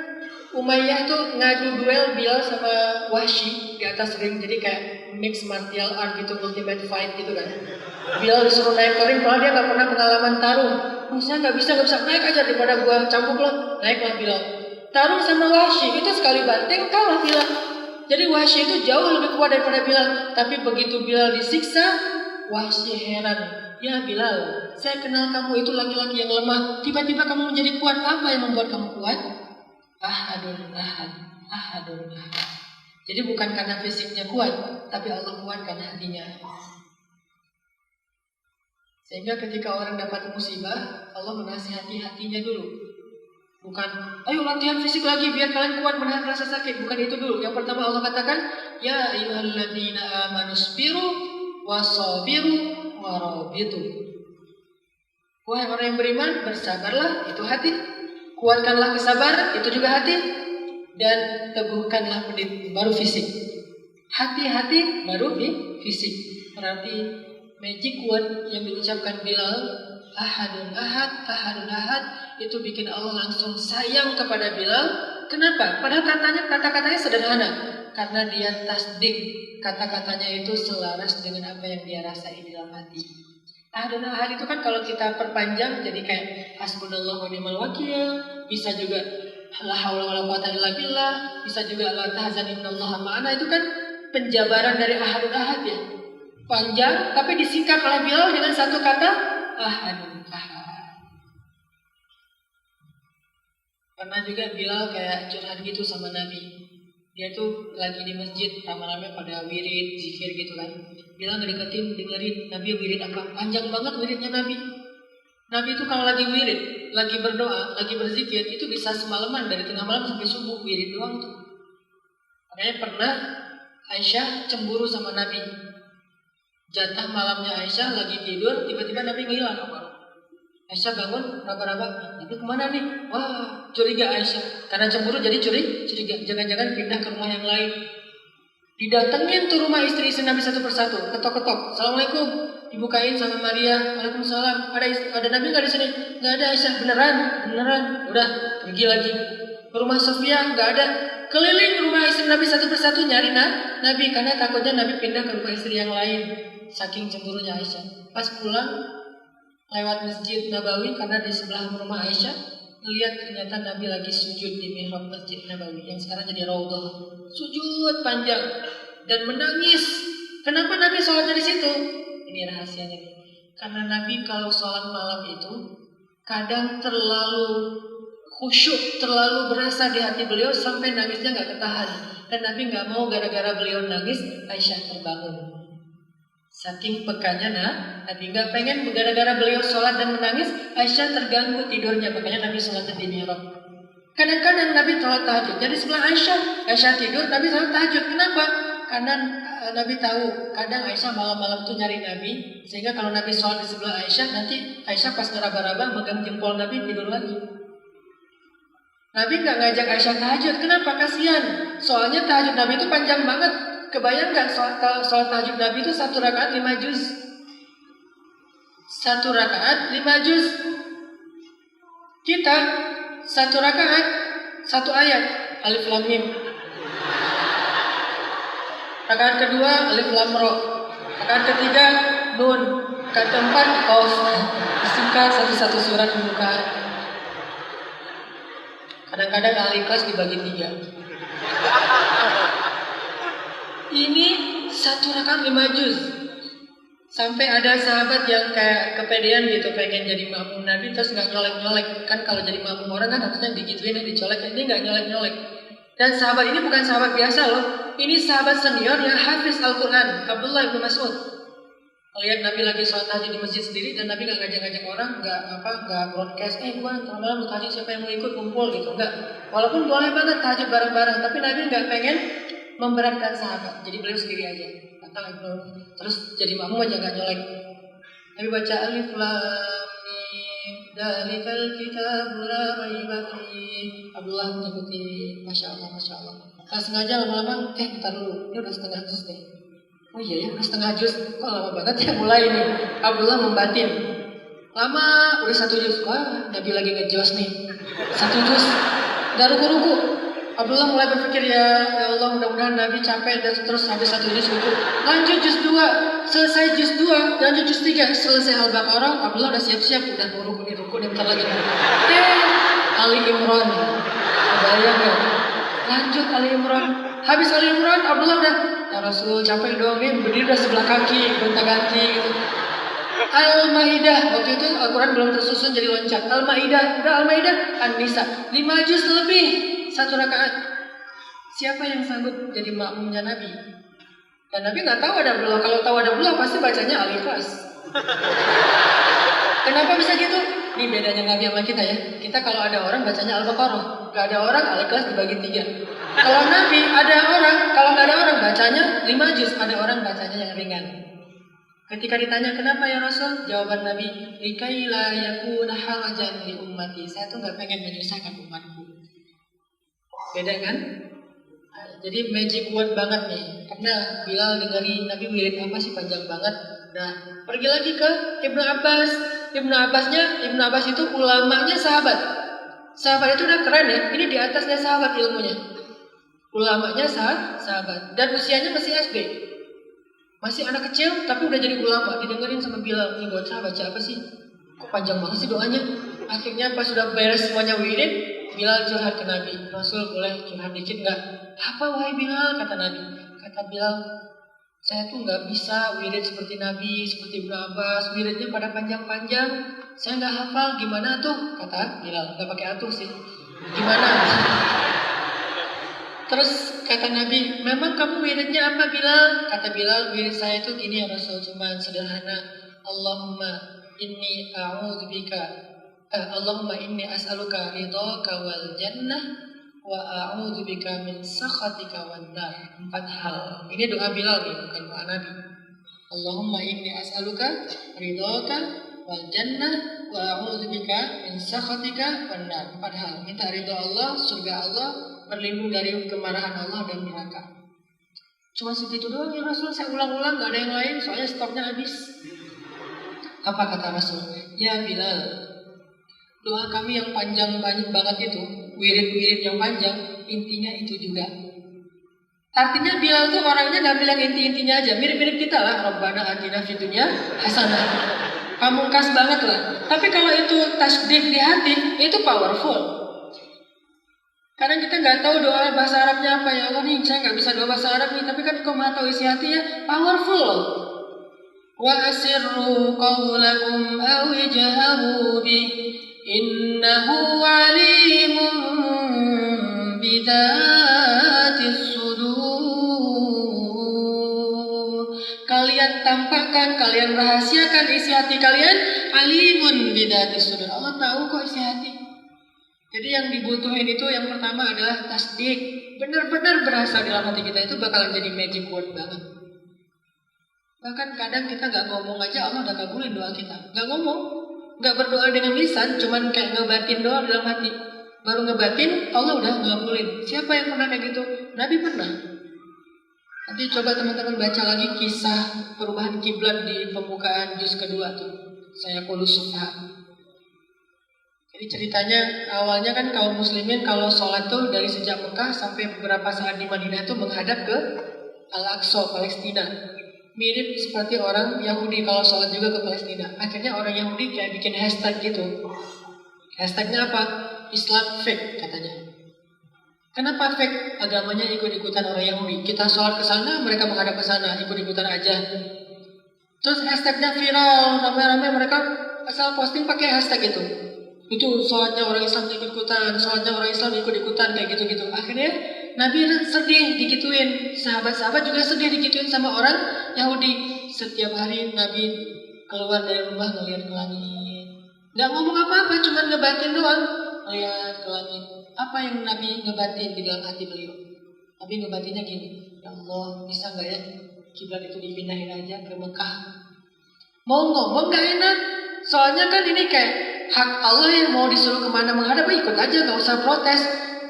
Umayyah tuh ngadu duel Bilal sama Wahsy di atas ring, jadi kayak mix martial art gitu, ultimate fight gitu kan. Bilal disuruh naik ke ring, padahal dia nggak pernah pengalaman tarung. Maksudnya nggak bisa naik aja daripada gua cambuk lah. Naiklah Bilal. Tarung sama Wahsy itu sekali banting kalah Bilal. Jadi Wahsy itu jauh lebih kuat daripada Bilal. Tapi begitu Bilal disiksa, Wahsy heran. Ya Bilal, saya kenal kamu itu laki-laki yang lemah. Tiba-tiba kamu menjadi kuat. Apa yang membuat kamu kuat? Ahadun ahad, ahadun ahad. Jadi bukan karena fisiknya kuat, tapi Allah kuatkan hatinya. Sehingga ketika orang dapat musibah, Allah menasihati hatinya dulu. Bukan, ayo latihan fisik lagi biar kalian kuat menahan rasa sakit. Bukan itu dulu. Yang pertama Allah katakan, ya ayyuhalladzina amanu sabiru wasabiru warabitu. Wahai orang yang beriman, bersabarlah, itu hati. Kuatkanlah kesabaran, itu juga hati. Dan teguhkanlah pendidikan, baru fisik. Hati-hati baru fisik. Berarti magic word yang diucapkan Bilal, ahadun ahad, ahadun ahad, itu bikin Allah langsung sayang kepada Bilal. Kenapa? Padahal kata-katanya sederhana. Karena dia tasdik, kata-katanya itu selaras dengan apa yang dia rasain di dalam hati. Ahadun ahad itu kan kalau kita perpanjang jadi kayak hasbunallahu wa ni'mal wakil, bisa juga la haula wala quwata illa billah, bisa juga la tahzan innallaha ma'ana, itu kan penjabaran dari ahadun ahad ya. Panjang tapi disingkat oleh Bilal dengan satu kata ahadun ahad. Pernah juga Bilal kayak curhat gitu sama Nabi. Dia tuh lagi di masjid rame-rame pada wirid, zikir gitu kan. Bilal ngedeketin, dengerin Nabi wirid apa. Panjang banget wiridnya Nabi. Nabi itu kalau lagi wirid, lagi berdoa, lagi berzikir, itu bisa semalaman dari tengah malam sampai subuh wirid doang tuh. Makanya pernah Aisyah cemburu sama Nabi. Jatah malamnya Aisyah lagi tidur, tiba-tiba Nabi ngilang. Aisyah bangun, raba-raba, Nabi kemana nih? Wah, curiga Aisyah. Karena cemburu jadi curiga. Jangan-jangan pindah ke rumah yang lain. Didatengin tuh rumah istri-istri Nabi satu persatu, ketok-ketok. Assalamualaikum, dibukain sama Maria. Waalaikumsalam. Ada Nabi nggak di sini? Nggak ada Aisyah. Beneran. Udah, pergi lagi. Ke rumah Sofia nggak ada. Keliling rumah istri Nabi satu persatu nyari Nabi karena takutnya Nabi pindah ke rumah istri yang lain. Saking cemburunya Aisyah. Pas pulang lewat Masjid Nabawi karena di sebelah rumah Aisyah, lihat ternyata Nabi lagi sujud di mihrab Masjid Nabawi yang sekarang jadi raudhah. Sujud panjang dan menangis. Kenapa Nabi sholat di situ? Ini rahasianya nih. Karena Nabi kalau sholat malam itu kadang terlalu khusyuk, terlalu berasa di hati beliau sampai nangisnya nggak ketahan. Dan Nabi nggak mau gara-gara beliau nangis Aisyah terbangun. Saking pekanya Nabi nggak pengen gara-gara beliau sholat dan menangis Aisyah terganggu tidurnya, makanya Nabi sholat di mihrab. Kadang-kadang Nabi sholat tahajud jadi sebelah Aisyah tidur, Nabi sholat tahajud. Kenapa? Karena Nabi tahu kadang Aisyah malam-malam tuh nyari Nabi, sehingga kalau Nabi sholat di sebelah Aisyah, nanti Aisyah pas ngeraba-raba megang jempol Nabi tidur lagi. Nabi nggak ngajak Aisyah tahajud. Kenapa? Kasihan. Soalnya tahajud Nabi itu panjang banget. Kebayang gak sholat tahajud Nabi itu 1 rakaat 5 juz. 1 rakaat 5 juz. Kita 1 rakaat 1 ayat Alif Lam Mim. Rakaat kedua Alif Lam Ra. Rakaat ketiga Nun. Rakaat keempat Qaf. Disingkat satu surat pembukaan. Kadang-kadang Al-Ikhlas dibagi 3. Ini 1 rakaat 5 juz. Sampai ada sahabat yang kayak kepedean gitu, pengen jadi makmum Nabi terus nggak nyolek-nyolek. Kan kalau jadi makmum orang kan harusnya digituin, dicolek. Ini nggak nyolek-nyolek. Dan sahabat ini bukan sahabat biasa loh. Ini sahabat senior yang hafiz Al-Quran, Abdullah bin Mas'ud. Lihat Nabi lagi sholat tahajud di masjid sendiri dan Nabi nggak ngajak-ngajak orang, nggak broadcast. Gua malam tahajud siapa yang mau ikut kumpul gitu, nggak. Walaupun boleh banget tahajud bareng-bareng, tapi Nabi nggak pengen memberatkan sahabat, jadi beliau sendiri aja. Terus jadi makmum aja nggak nyolek. Nabi baca Alif Lam Mim, Dzalikal Kitabu La Raiba Fiih. Abdullah mengikuti, masya Allah. Nggak sengaja lama-lama, bentar dulu, ini udah setengah juz deh. Oh iya ya, udah setengah juz, kok lama banget ya mulai ini. Abdullah membatin. Lama, udah 1 juz. Wah, Nabi lagi ngejos nih. 1 juz, udah ruku-ruku. Abdullah mulai berpikir, ya Allah mudah-mudahan Nabi capek dan terus habis 1 juz ruku. Lanjut juz 2, selesai juz 2, lanjut juz 3, selesai Al-Baqarah. Abdullah udah siap-siap, udah mau ruku nih, bentar lagi. Ali Imran, kebayang gak? Lanjut Ali Imran. Habis Ali Imran, Abdullah udah, ya Rasul capek dong nih, berdiri udah sebelah kaki, gonta-ganti gitu. Al-Maidah, waktu itu Al-Quran belum tersusun jadi loncat. Al-Maidah, An-Nisa, 5 juz lebih, 1 rakaat. Siapa yang sanggup jadi makmumnya Nabi? Dan Nabi nggak tahu ada Abdullah. Kalau tahu ada Abdullah pasti bacanya Al-Ikhlas. Kenapa bisa gitu? Ini bedanya Nabi sama kita ya. Kita kalau ada orang bacanya Al-Baqarah, nggak ada orang Al-Ikhlas dibagi 3. Kalau Nabi ada orang, kalau nggak ada orang bacanya 5 juz, ada orang bacanya yang ringan. Ketika ditanya kenapa ya Rasul, jawaban Nabi, likai la yakuna harajan li ummati. Saya tuh nggak pengen menyusahkan umatku. Beda kan? Nah, jadi magic word banget nih. Karena Bilal dengerin Nabi wirid apa sih panjang banget. Nah, pergi lagi ke Ibnu Abbas. Ibnu Abbas itu ulamanya sahabat. Sahabat itu udah keren ya. Ini di atasnya sahabat ilmunya. Ulamanya sahabat dan usianya masih SD. Masih anak kecil tapi udah jadi ulama, didengerin sama Bilal. Ini bocah baca apa sih? Kok panjang banget sih doanya? Akhirnya pas sudah beres semuanya wirid, Bilal curhat ke Nabi. Rasul boleh curhat dikit nggak? Apa wahai Bilal? Kata Nabi. Kata Bilal, saya tuh nggak bisa wirid seperti Nabi, seperti Ibnu Abbas. Wiridnya pada panjang-panjang. Saya nggak hafal. Gimana tuh? Kata Bilal. Nggak pakai atuh sih. Gimana? Terus kata Nabi, memang kamu wiridnya apa Bilal? Kata Bilal, wirid saya itu gini ya Rasul, cuma sederhana. Allahumma inni as'aluka ridhaka wal jannah wa a'udzubika min sakhatika wan nar. 4 hal. Ini doa Bilal nih, bukan doa Nabi. Allahumma inni as'aluka ridhaka wal jannah wa a'udzubika min sakhatika wan nar. 4 hal. Minta ridho Allah, surga Allah, berlindung dari kemarahan Allah dan neraka. Cuma segitu doang ya Rasul, saya ulang-ulang, gak ada yang lain, soalnya stoknya habis. Apa kata Rasul? Ya Bilal, doa kami yang panjang banget itu, wirid-wirid yang panjang, intinya itu juga. Artinya Bilal tuh orangnya gak bilang inti-intinya aja, mirip-mirip kita lah. Rabbana atina fid dunya hasanah. Pamungkas banget lah. Tapi kalau itu tasdid di hati, itu powerful. Kadang kita nggak tahu doa bahasa Arabnya apa. Ya Allah nih, saya nggak bisa doa bahasa Arab nih, tapi kan kau maha tahu isi hatinya, powerful loh. Wa asirru qawlakum aw ijharu bi innahu alimun bidzatis sudur. Kalian tampakkan, kalian rahasiakan isi hati kalian, alimun bidzatis sudur. Allah tahu kok isi hati. Jadi yang dibutuhin itu yang pertama adalah tasdik. Benar-benar berasa di dalam hati kita, itu bakalan jadi magic word banget. Bahkan kadang kita gak ngomong aja Allah udah kabulin doa kita. Gak ngomong, gak berdoa dengan lisan, cuman kayak ngebatin doa dalam hati. Baru ngebatin, Allah udah ngabulin. Siapa yang pernah kayak gitu? Nabi pernah. Nanti coba teman-teman baca lagi kisah perubahan kiblat di pembukaan juz kedua tuh. Saya kulus suka. Jadi ceritanya awalnya kan kaum muslimin kalau sholat tuh dari sejak Mekah sampai beberapa saat di Madinah tuh menghadap ke Al-Aqsa, Palestina. Mirip seperti orang Yahudi kalau sholat juga ke Palestina. Akhirnya orang Yahudi kayak bikin hashtag gitu. Hashtagnya apa? Islam fake katanya. Kenapa fake? Agamanya ikut-ikutan orang Yahudi. Kita sholat ke sana, mereka menghadap ke sana, ikut-ikutan aja. Terus hashtagnya viral, ramai-ramai mereka asal posting pakai hashtag itu. Itu sholatnya orang Islam ikut-ikutan, sholatnya orang Islam ikut-ikutan, kayak gitu-gitu. Akhirnya Nabi sedih digituin, sahabat-sahabat juga sedih digituin sama orang Yahudi. Setiap hari Nabi keluar dari rumah ngeliat ke langit, nggak ngomong apa-apa, cuma ngebatin doang, ngeliat ke langit. Apa yang Nabi ngebatin di dalam hati beliau? Nabi ngebatinnya gini, ya Allah, bisa nggak ya kiblat itu dipindahin aja ke Mekah? Mau ngomong nggak enak, soalnya kan ini kayak hak Allah yang mau disuruh kemana menghadap, ikut aja, nggak usah protes.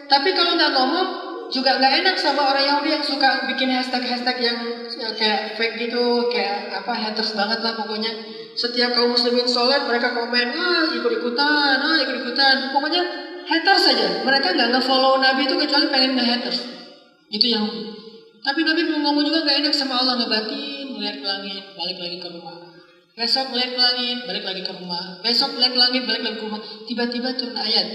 Tapi kalau nggak ngomong juga nggak enak sama orang Yahudi yang suka bikin hashtag-hashtag yang kayak fake gitu, kayak apa, haters banget lah pokoknya. Setiap kaum muslimin sholat mereka komen, ikut-ikutan, pokoknya haters saja. Mereka nggak nge-follow Nabi itu kecuali pengen nge-haters. Itu Yahudi. Tapi Nabi mau ngomong juga nggak enak sama Allah, ngebatin, melihat ke langit, balik lagi ke rumah. Besok melihat ke langit, balik lagi ke rumah. Besok melihat ke langit, balik lagi ke rumah. Tiba-tiba turun ayat.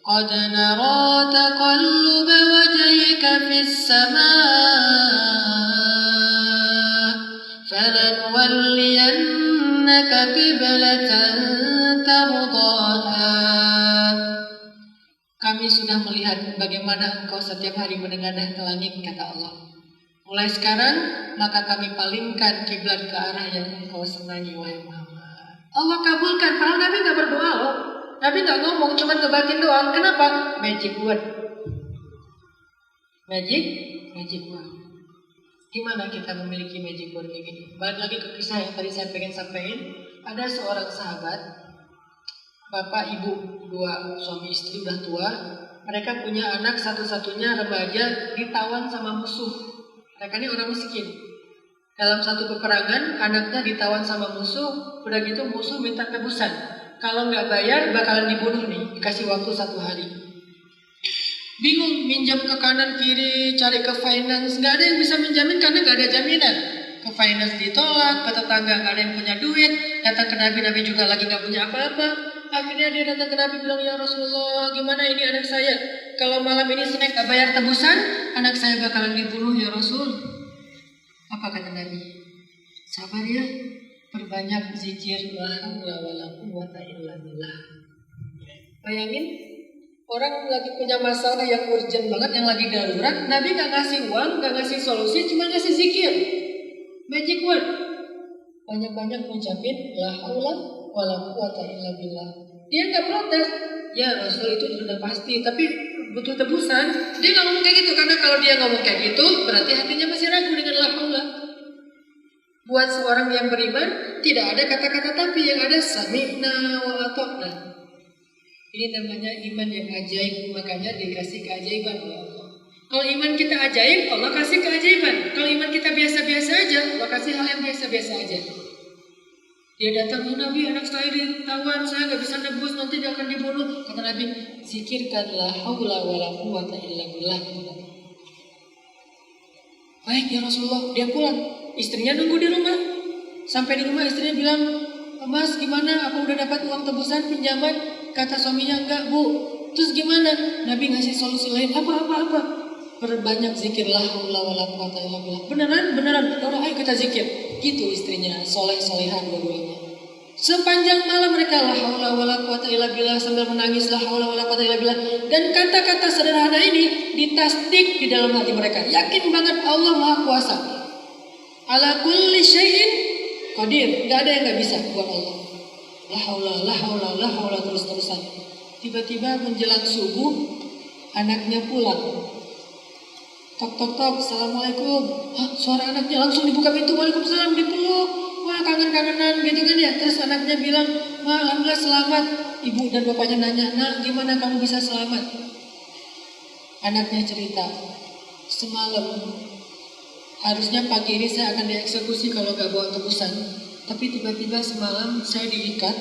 Qad nara taqalluba wajhika fis samaa falanuwalliyannaka qiblatan tardaha. Kami sudah melihat bagaimana engkau setiap hari menengadah ke langit, kata Allah. Mulai sekarang, maka kami palingkan kiblat ke arah yang engkau senangi, wahai Muhammad. Allah kabulkan, padahal Nabi nggak berdoa loh. Nabi nggak ngomong, cuma ngebatin doang. Kenapa? Magic word. Magic word. Gimana kita memiliki magic word kayak gini? Balik lagi ke kisah yang tadi saya pengen sampaikan. Ada seorang sahabat, bapak ibu, dua suami istri udah tua. Mereka punya anak satu-satunya remaja, ditawan sama musuh. Mereka ini orang miskin. Dalam satu peperangan, anaknya ditawan sama musuh. Udah gitu musuh minta tebusan. Kalau nggak bayar bakalan dibunuh nih. Dikasih waktu 1 hari. Bingung, minjam ke kanan kiri, cari ke finance, nggak ada yang bisa menjamin karena nggak ada jaminan. Ke finance ditolak, ke tetangga nggak ada yang punya duit, datang ke Nabi juga lagi nggak punya apa-apa. Akhirnya dia datang ke Nabi bilang, ya Rasulullah, gimana ini anak saya? Kalau malam ini snack nggak bayar tebusan, anak saya bakalan dibunuh ya Rasul. Apa kata Nabi? Sabar ya, perbanyak zikir la haula wala quwwata illa billah. Bayangin. Orang lagi punya masalah yang urgent banget, yang lagi darurat, Nabi gak ngasih uang, gak ngasih solusi, cuma ngasih zikir. Magic word. Banyak-banyak mengucapin la haula wala quwwata illa billah. Dia gak protes. Ya Rasul itu sudah pasti, tapi butuh tebusan. Dia gak ngomong kayak gitu, karena kalau dia ngomong kayak gitu, berarti hatinya masih ragu dengan la haula. Buat seorang yang beriman, tidak ada kata-kata tapi, yang ada sami'na wa ata'na. Ini namanya iman yang ajaib, makanya dikasih keajaiban oleh Allah. Kalau iman kita ajaib, Allah kasih keajaiban. Kalau iman kita biasa-biasa aja, Allah kasih hal yang biasa-biasa aja. Dia datang, oh Nabi, anak saya ditawan, saya nggak bisa nebus, nanti dia akan dibunuh. Kata Nabi, zikirkan la haula wala quwwata illa billah. Baik ya Rasulullah, dia pulang. Istrinya nunggu di rumah. Sampai di rumah istrinya bilang, Mas gimana, apa udah dapat uang tebusan pinjaman? Kata suaminya, enggak bu. Terus gimana? Nabi ngasih solusi lain. Apa? Perbanyak zikir la haula wala quwwata illa billah. Beneran. Udah ayo kita zikir. Gitu istrinya, soleh-solehah dua-duanya. Sepanjang malam mereka la haula wala quwwata illa billah sambil menangis la haula wala quwwata illa billah. Dan kata-kata sederhana ini ditasdik di dalam hati mereka. Yakin banget Allah Maha Kuasa. Ala kulli syai'in qadir. Enggak ada yang enggak bisa buat Allah. La haula terus-terusan. Tiba-tiba menjelang subuh, anaknya pulang. Tok, assalamualaikum. Suara anaknya langsung dibuka pintu, waalaikumsalam, dipeluk. Wah, kangen-kangenan gitu kan ya. Terus anaknya bilang, ma, alhamdulillah selamat. Ibu dan bapaknya nanya, nak gimana kamu bisa selamat? Anaknya cerita, semalam harusnya pagi ini saya akan dieksekusi kalau gak bawa tebusan. Tapi tiba-tiba semalam saya diikat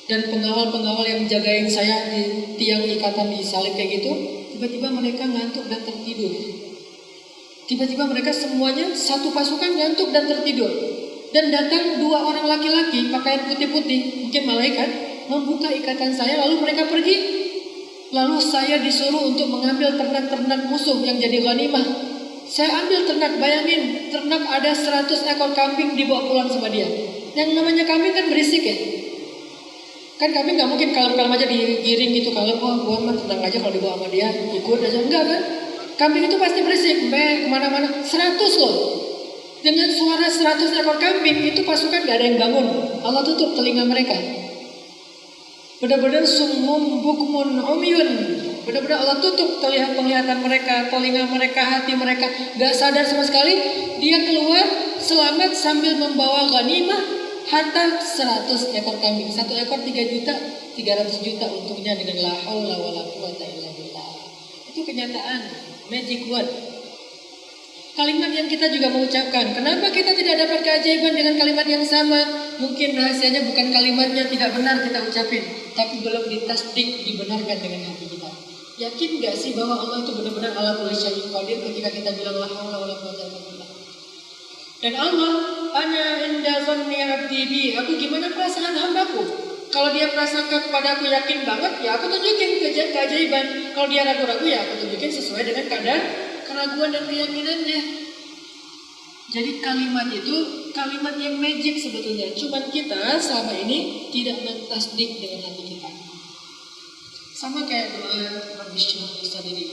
dan pengawal-pengawal yang jagain saya di tiang ikatan di salib kayak gitu, tiba-tiba mereka ngantuk dan tertidur. Tiba-tiba mereka semuanya satu pasukan ngantuk dan tertidur. Dan datang 2 orang laki-laki pakaian putih-putih, mungkin malaikat, membuka ikatan saya lalu mereka pergi. Lalu saya disuruh untuk mengambil ternak-ternak musuh yang jadi ghanimah. Saya ambil ternak, bayangin ternak ada 100 ekor kambing dibawa pulang sama dia. Yang namanya kambing kan berisik ya. Kan kambing gak mungkin kalem-kalem aja digiring gitu, kalem, oh buat mah tenang aja kalau dibawa sama dia, ikut aja, enggak kan. Kambing itu pasti berisik, kemana-mana, 100 loh. Dengan suara 100 ekor kambing itu pasukan gak ada yang bangun. Allah tutup telinga mereka. Benar-benar sumum bukmun umyun. Benar-benar Allah tutup penglihatan mereka, telinga mereka, hati mereka. Gak sadar sama sekali. Dia keluar selamat sambil membawa ghanimah harta 100 ekor kambing. 1 ekor 3 juta, 300 juta untungnya dengan la haula wala quwwata illa billah. Itu kenyataan, magic word. Kalimat yang kita juga mengucapkan. Kenapa kita tidak dapat keajaiban dengan kalimat yang sama? Mungkin rahasianya bukan kalimatnya tidak benar kita ucapin, tapi belum ditasdik, dibenarkan dengan hati kita. Yakin gak sih bahwa Allah itu benar-benar ala kulli syai'in qadir ketika kita bilang la haula wala quwwata illa billah? Dan Allah, ana inda dhanni 'abdi bi. Aku gimana perasaan hambaku? Kalau dia prasangka kepada aku yakin banget, ya aku tunjukin keajaiban. Kalau dia ragu-ragu, ya aku tunjukin sesuai dengan kadar keraguan dan keyakinannya. Jadi kalimat itu kalimat yang magic sebetulnya. Cuman kita selama ini tidak mentasdik dengan hati kita. Sama kayak doa Rabbi Shrah li sadri.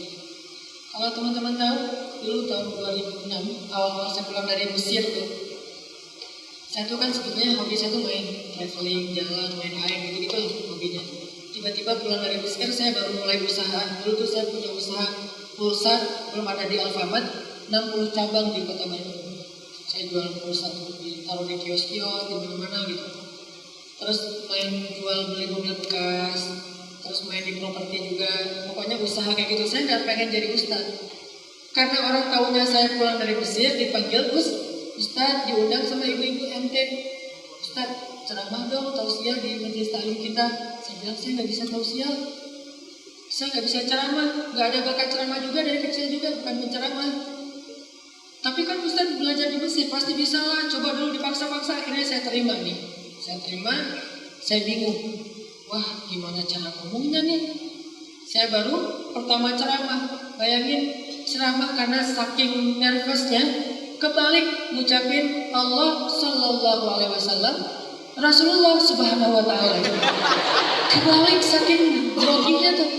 Kalau teman-teman tahu, dulu tahun 2006 awal-awal saya pulang dari Mesir tuh. Saya tuh kan sebetulnya hobi saya tuh main traveling, jalan, main air gitu-gitu lah hobinya. Tiba-tiba pulang dari Mesir saya baru mulai usaha. Dulu tuh saya punya usaha pulsa, belum ada di Alfamart. 60 cabang di Kota Bandung. Saya jual pulsa tuh, ditaruh di kios-kios, di mana-mana gitu. Terus main jual beli mobil bekas, terus main di properti juga. Pokoknya usaha kayak gitu. Saya nggak pengen jadi ustadz. Karena orang tahunya saya pulang dari Mesir, dipanggil Ustadz, diundang sama ibu-ibu MT. Ustadz, ceramah dong, tausiah di majelis taklim kita. Saya bilang, saya nggak bisa tausiah. Saya nggak bisa ceramah, nggak ada bakat ceramah juga dari kecil juga, bukan penceramah. Tapi kan Ustadz belajar di Mesir, pasti bisa lah. Coba dulu dipaksa-paksa, akhirnya saya terima nih. Saya terima, saya bingung. Wah, gimana cara ngomongnya nih? Saya baru pertama ceramah. Bayangin ceramah karena saking nervousnya, kebalik ngucapin Allah Sallallahu Alaihi Wasallam, Rasulullah Subhanahu Wa Taala. Kebalik saking groginya tuh.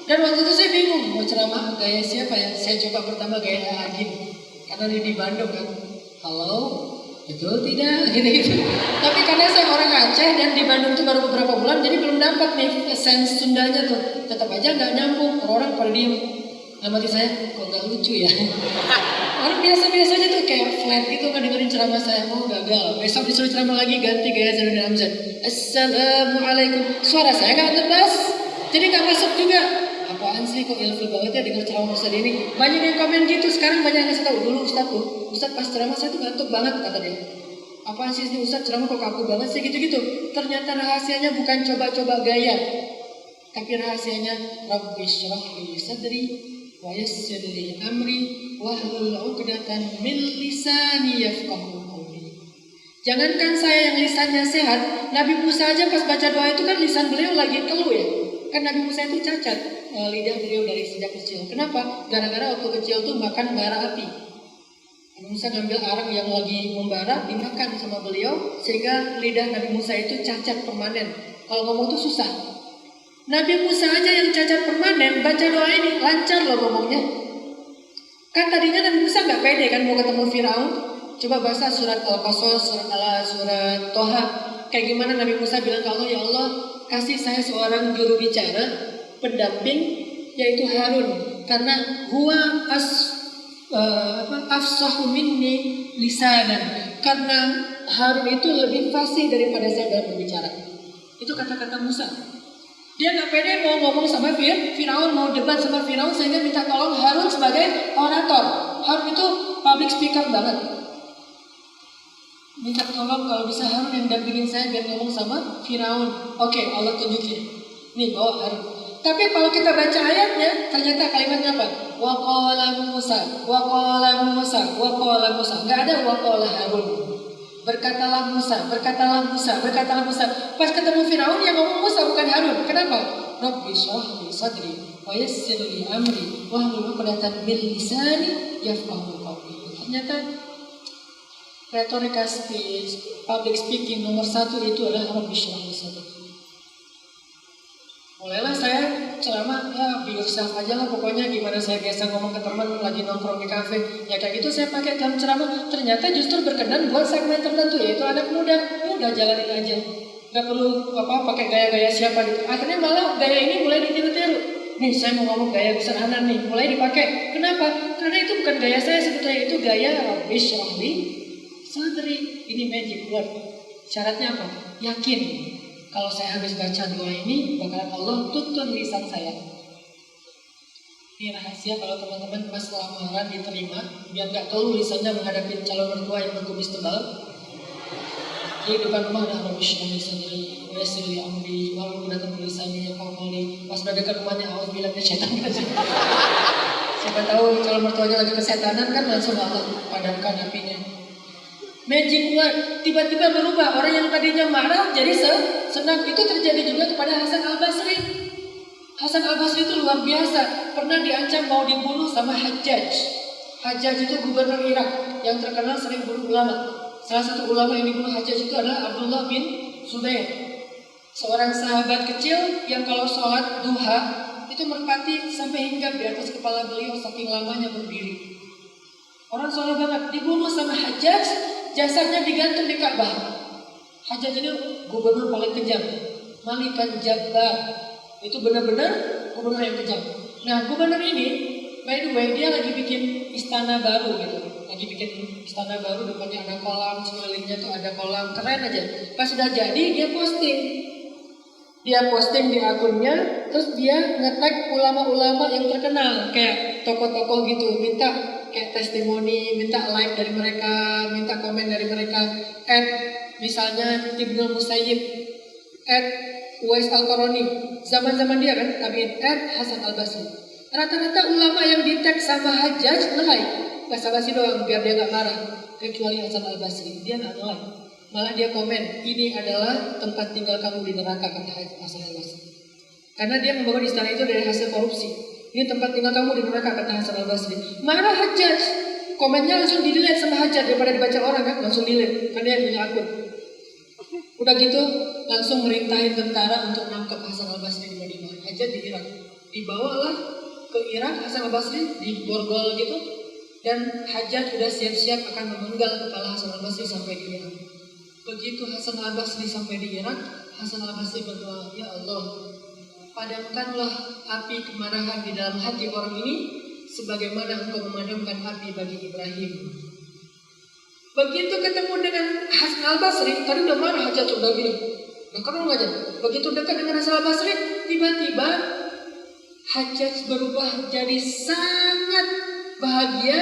Dan waktu itu saya bingung mau ceramah gaya siapa ya. Saya coba pertama gaya Agin, karena dia di Bandung kan. Halo, betul tidak? Gitu. Tapi karena saya orang Aceh dan di Bandung itu baru beberapa bulan, jadi belum dapat nih sense Sundanya tuh. Tetap aja nggak nyambung, orang pada diem. Nah mati saya, kok nggak lucu ya? Orang biasa-biasa aja tuh kayak flat gitu kan dengerin ceramah saya. Oh gagal, besok disuruh ceramah lagi ganti gaya Zainuddin Amzad. Assalamualaikum. Suara saya nggak ngepas, jadi nggak masuk juga. Apaan sih kok ilfil banget ya dengar ceramah Ustadz ini? Banyak yang komen gitu, sekarang banyak yang ngasih tahu. Dulu Ustadz tuh, Ustadz pas ceramah saya tuh ngantuk banget kata dia. Apaan sih ini Ustadz ceramah kok kaku banget sih gitu-gitu. Ternyata rahasianya bukan coba-coba gaya, tapi rahasianya Rabbi syrah li sadri wa yassir li amri wahlul 'uqdatam min lisani yafqahu qawli. Jangankan saya yang lisannya sehat, Nabi Musa aja pas baca doa itu kan lisan beliau lagi keluh ya. Kan Nabi Musa itu cacat lidah beliau dari sejak kecil. Kenapa? Gara-gara waktu kecil tuh makan bara api. Nabi Musa ngambil arang yang lagi membara, dimakan sama beliau, sehingga lidah Nabi Musa itu cacat permanen. Kalau ngomong tuh susah. Nabi Musa aja yang cacat permanen, baca doa ini lancar loh ngomongnya. Kan tadinya Nabi Musa nggak pede kan mau ketemu Firaun. Coba baca surat Al-Qasas, surat Toha. Kayak gimana Nabi Musa bilang ke Allah, ya Allah, kasih saya seorang juru bicara, pendamping, yaitu Harun. Karena huwa afsahu minni lisanan. Karena Harun itu lebih fasih daripada saya dalam berbicara. Itu kata-kata Musa. Dia nggak pede mau ngomong sama Firaun, mau debat sama Firaun, sehingga minta tolong Harun sebagai orator. Harun itu public speaker banget. Minta tolong kalau bisa Harun yang dampingin saya biar ngomong sama Firaun. Oke, Allah tunjukin. Nih bawa Harun. Tapi kalau kita baca ayatnya, ternyata kalimatnya apa? Wa qala Musa, wa qala Musa, wa qala Musa. Enggak ada wa qala Harun. Berkatalah Musa, berkatalah Musa, berkatalah Musa. Pas ketemu Firaun yang ngomong Musa bukan Harun. Kenapa? Rabbi shrah li sadri wa yassir li amri wahlul 'uqdatam min lisani yafqahu qawli. Ternyata retorika speech, public speaking nomor 1 itu adalah Rabbi shrah li sadri. Mulailah saya ceramah, ya be yourself aja lah pokoknya gimana saya biasa ngomong ke teman lagi nongkrong di kafe. Ya kayak gitu saya pakai dalam ceramah. Ternyata justru berkenan buat segmen tertentu, yaitu anak muda. Udah jalanin aja. Gak perlu pakai gaya-gaya siapa gitu. Akhirnya malah gaya ini mulai ditiru-tiru. Nih saya mau ngomong gaya besar anak nih, mulai dipakai. Kenapa? Karena itu bukan gaya saya sebetulnya, itu gaya Rabbi shrah li sadri. Ini magic word. Syaratnya apa? Yakin. Kalau saya habis baca doa ini, bakalan Allah tuntun lisan saya. Ini rahasia kalau teman-teman pas lamaran diterima, biar gak keluh lisannya menghadapi calon mertua yang berkumis tebal. Di depan rumah ada Rabbi shrah li sadri wa yassir li amri wahlul 'uqdatam min lisani yafqahu qawli. Pas udah dekat rumahnya, auzubillahi minasyaitonir rajim. Siapa tahu calon mertuanya lagi kesetanan kan langsung Allah padamkan apinya. Magic word tiba-tiba berubah. Orang yang tadinya marah jadi senang. Itu terjadi juga kepada Hasan Al-Basri. Hasan Al-Basri itu luar biasa. Pernah diancam mau dibunuh sama Hajjaj. Hajjaj itu gubernur Irak yang terkenal sering bunuh ulama. Salah satu ulama yang dibunuh Hajjaj itu adalah Abdullah bin Zubair. Seorang sahabat kecil yang kalau sholat duha itu merpati sampai hinggap di atas kepala beliau saking lamanya berdiri. Orang soleh banget dibunuh sama Hajjaj. Jasadnya digantung di Ka'bah. Hajjaj ini gubernur paling kejam, Malikan Jabbar. Itu benar-benar gubernur yang kejam. Nah gubernur ini, by the way, dia lagi bikin istana baru gitu. Lagi bikin istana baru, depannya ada kolam, sekelilingnya tuh ada kolam, keren aja. Pas sudah jadi dia posting. Dia posting di akunnya, terus dia nge-tag ulama-ulama yang terkenal, kayak tokoh-tokoh gitu, minta kayak testimoni, minta like dari mereka, minta komen dari mereka. Misalnya Ibnu Musayyib, Uwais Al-Qarani, zaman-zaman dia kan, tabi'in, Hasan Al-Basri. Rata-rata ulama yang di-tag sama Hajjaj nge-like, basa-basi doang biar dia nggak marah, kecuali Hasan Al-Basri, dia nggak nge-like. Malah dia komen, ini adalah tempat tinggal kamu di neraka, kata Hasan Al-Basri. Karena dia membangun istana itu dari hasil korupsi. Ini tempat tinggal kamu di neraka, kata Hasan Al-Basri. Marah Hajjaj, komennya langsung di-delete sama Hajjaj, daripada dibaca orang kan, langsung delete, karena dia punya akun. Udah gitu, langsung merintahin tentara untuk nangkep Hasan Al-Basri di Madinah. Hajjaj di Irak, dibawalah ke Irak Hasan Al-Basri, diborgol gitu. Dan Hajjaj udah siap-siap akan memenggal kepala Hasan Al-Basri sampai di Irak. Begitu Hasan Al-Basri sampai di Irak, Hasan Al-Basri berdoa, ya Allah, padamkanlah api kemarahan di dalam hati orang ini, sebagaimana engkau memadamkan api bagi Ibrahim. Begitu ketemu dengan Hasan Al-Basri, tadi udah marah Hajjaj, udah bilang, nah kamu ngajak. Begitu dekat dengan Hasan Al-Basri, tiba-tiba Hajjaj berubah jadi sangat bahagia,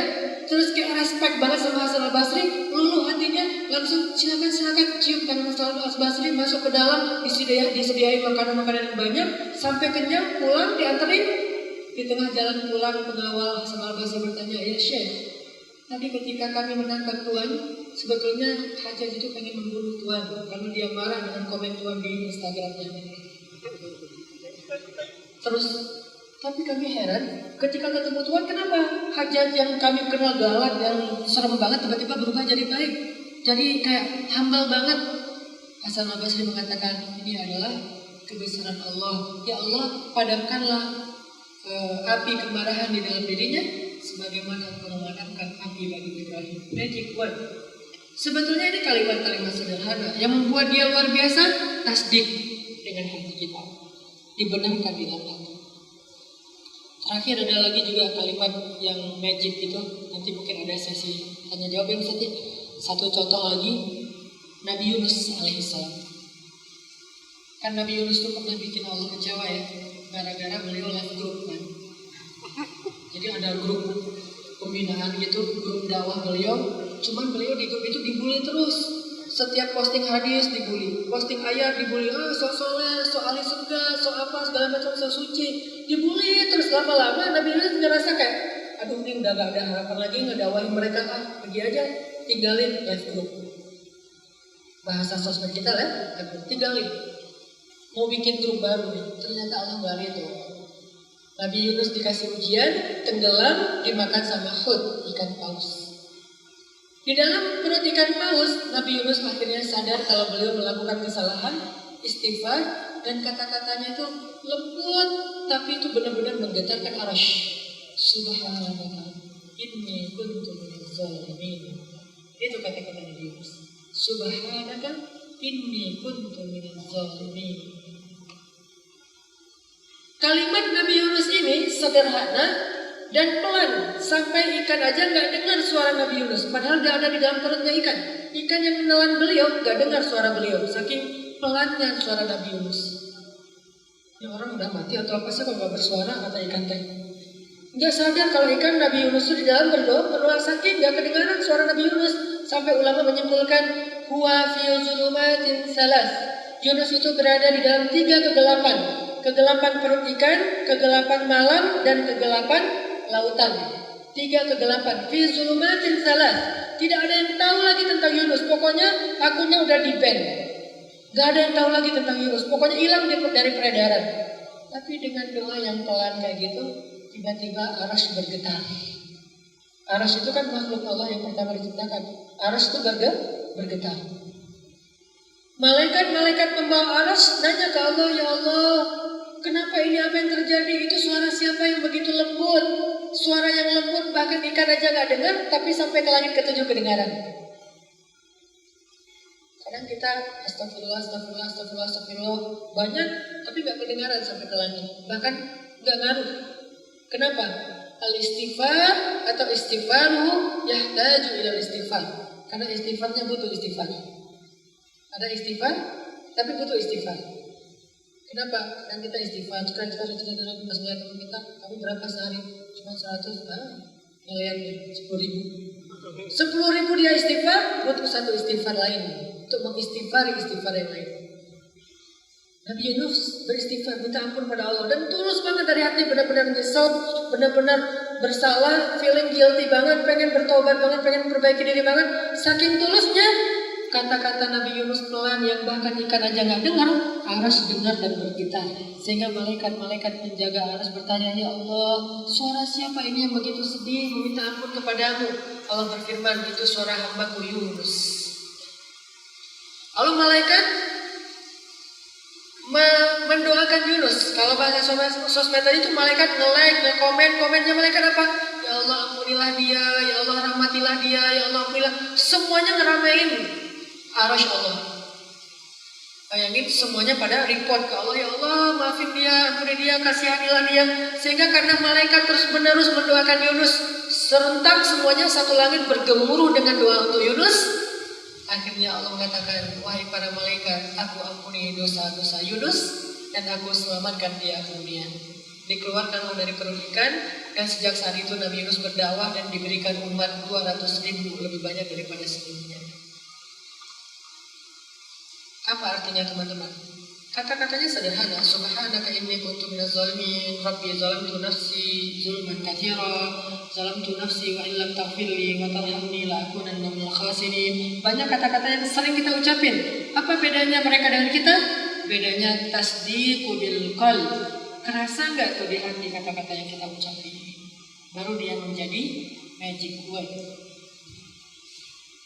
terus kayak respect banget sama Hasan Al-Basri, luluh hatinya, langsung silakan cium tangan Hasan Al-Basri, masuk ke dalam, disediain makanan-makanan yang banyak, sampai kenyang, pulang, dianterin. Di tengah jalan pulang, pengawal Hasan Al-Basri bertanya, ya Syekh, tadi ketika kami menangkap Tuan, sebetulnya Hajjaj itu pengen membunuh Tuan, karena dia marah dengan komen Tuan di Instagramnya. Terus tapi kami heran, ketika ketemu Tuhan, kenapa Hajjaj yang kami kenal galak, yang serem banget, tiba-tiba berubah jadi baik. Jadi kayak humble banget. Hasan Al-Basri mengatakan, ini adalah kebesaran Allah. Ya Allah, padamkanlah api kemarahan di dalam dirinya, sebagaimana engkau memadamkan api bagi Ibrahim. Magic word. Sebetulnya ini kalimat-kalimat sederhana yang membuat dia luar biasa, tasdik dengan hati kita. Dibenarkan di dalam hati. Terakhir ada lagi juga kalimat yang magic gitu. Nanti mungkin ada sesi tanya jawab yang satu contoh lagi, Nabi Yunus alaihissalam. Kan Nabi Yunus itu pernah bikin Allah kecewa ya, gara-gara beliau live group kan. Jadi ada grup pembinaan gitu, grup dakwah beliau. Cuman beliau di grup itu dibully terus. Setiap posting hadis dibully, posting ayat dibully, sok soleh, sok ahli surga, sok apa segala macam, sok suci, dibully terus. Lama-lama Nabi Yunus ngerasa kayak, aduh ini udah gak ada harapan lagi ngedawahin mereka, pergi aja, tinggalin live group. Bahasa sosmed kita lah, tinggalin. Mau bikin grup baru nih, ternyata Allah gak ridho. Nabi Yunus dikasih ujian, tenggelam, dimakan sama hut, ikan paus. Di dalam perut ikan paus, Nabi Yunus akhirnya sadar kalau beliau melakukan kesalahan, istighfar, dan kata-katanya itu lembut, tapi itu benar-benar menggetarkan arasy. Subhanallah, inni kuntu minaz zalimin. Itu kata-kata Nabi Yunus. Subhanaka, inni kuntu minaz zalimin. Kalimat Nabi Yunus ini sederhana dan pelan, sampai ikan aja nggak dengar suara Nabi Yunus, padahal dia ada di dalam perutnya ikan. Ikan yang menelan beliau nggak dengar suara beliau, saking pelannya suara Nabi Yunus. Ini orang udah mati atau apa sih kalau nggak bersuara, kata ikan teh. Nggak sadar kalau ikan Nabi Yunus itu di dalam berdoa, saking nggak kedengaran suara Nabi Yunus, sampai ulama menyimpulkan huwa fil zulumatin salas. Yunus itu berada di dalam 3 kegelapan. Kegelapan perut ikan, kegelapan malam, dan kegelapan lautan. 3 kegelapan. Fi zulumatin salas. Tidak ada yang tahu lagi tentang Yunus. Pokoknya akunnya udah di-ban. Gak ada yang tahu lagi tentang Yunus. Pokoknya hilang dari peredaran. Tapi dengan doa yang pelan kayak gitu, tiba-tiba arasy bergetar. Arasy itu kan makhluk Allah yang pertama diciptakan. Arasy itu bergetar. Malaikat-malaikat pembawa arasy nanya ke Allah, ya Allah, kenapa ini, apa yang terjadi? Itu suara siapa yang begitu lembut? Suara yang lembut bahkan ikan aja gak dengar, tapi sampai ke langit ke-7 kedengaran. Kadang kita astagfirullah banyak, tapi gak kedengaran sampai ke langit. Bahkan gak ngaruh. Kenapa? Al-istighfar atau istighfaru yahtaju ila istighfar. Karena istighfarnya butuh istighfar. Ada istighfar, tapi butuh istighfar. Kenapa? Karena kita istighfar, kita pas melihat teman kita, kamu berapa sehari? Cuma 100, ngeliat nih, 10.000. 10.000 dia istighfar, butuh satu istighfar lain untuk mengistighfari istighfar yang lain. Nabi Yunus beristighfar, minta ampun pada Allah dan tulus banget dari hati, benar-benar nyesel, benar-benar bersalah, feeling guilty banget, pengen bertobat banget, pengen perbaiki diri banget. Saking tulusnya, kata-kata Nabi Yunus pelan yang bahkan ikan aja nggak dengar, aras dengar dan bergetar. Sehingga malaikat-malaikat penjaga aras bertanya, ya Allah, suara siapa ini yang begitu sedih meminta ampun kepadamu? Allah berfirman, itu suara hambaku Yunus. Lalu malaikat mendoakan Yunus. Kalau bahasa sosmed tadi itu malaikat nge-like, nge-komen. Komennya malaikat apa? Ya Allah ampunilah dia, ya Allah rahmatilah dia, ya Allah ampunilah. Semuanya ngeramein arasy Allah. Bayangin semuanya pada report ke Allah, ya Allah maafin dia, ampuni dia, kasihanilah dia. Sehingga karena malaikat terus menerus mendoakan Yunus, serentak semuanya satu langit bergemuruh dengan doa untuk Yunus. Akhirnya Allah mengatakan, wahai para malaikat, aku ampuni dosa-dosa Yunus dan aku selamatkan dia kemudian. Dikeluarkanlah dari perut ikan, dan sejak saat itu Nabi Yunus berdakwah dan diberikan umat 200.000, lebih banyak daripada sebelumnya. Apa artinya teman-teman? Kata-katanya sederhana, subhanaka inni kuntu minaz zalimin, rabbi zalamtu nafsi zulman katsira, zalamtu nafsi wa illam taghfirli wa tarhamni la akunanna minal khasirin. Banyak kata-kata yang sering kita ucapin. Apa bedanya mereka dengan kita? Bedanya tasdiqu bil qalb. Kerasa enggak tuh di hati kata-kata yang kita ucapin? Baru dia menjadi magic word.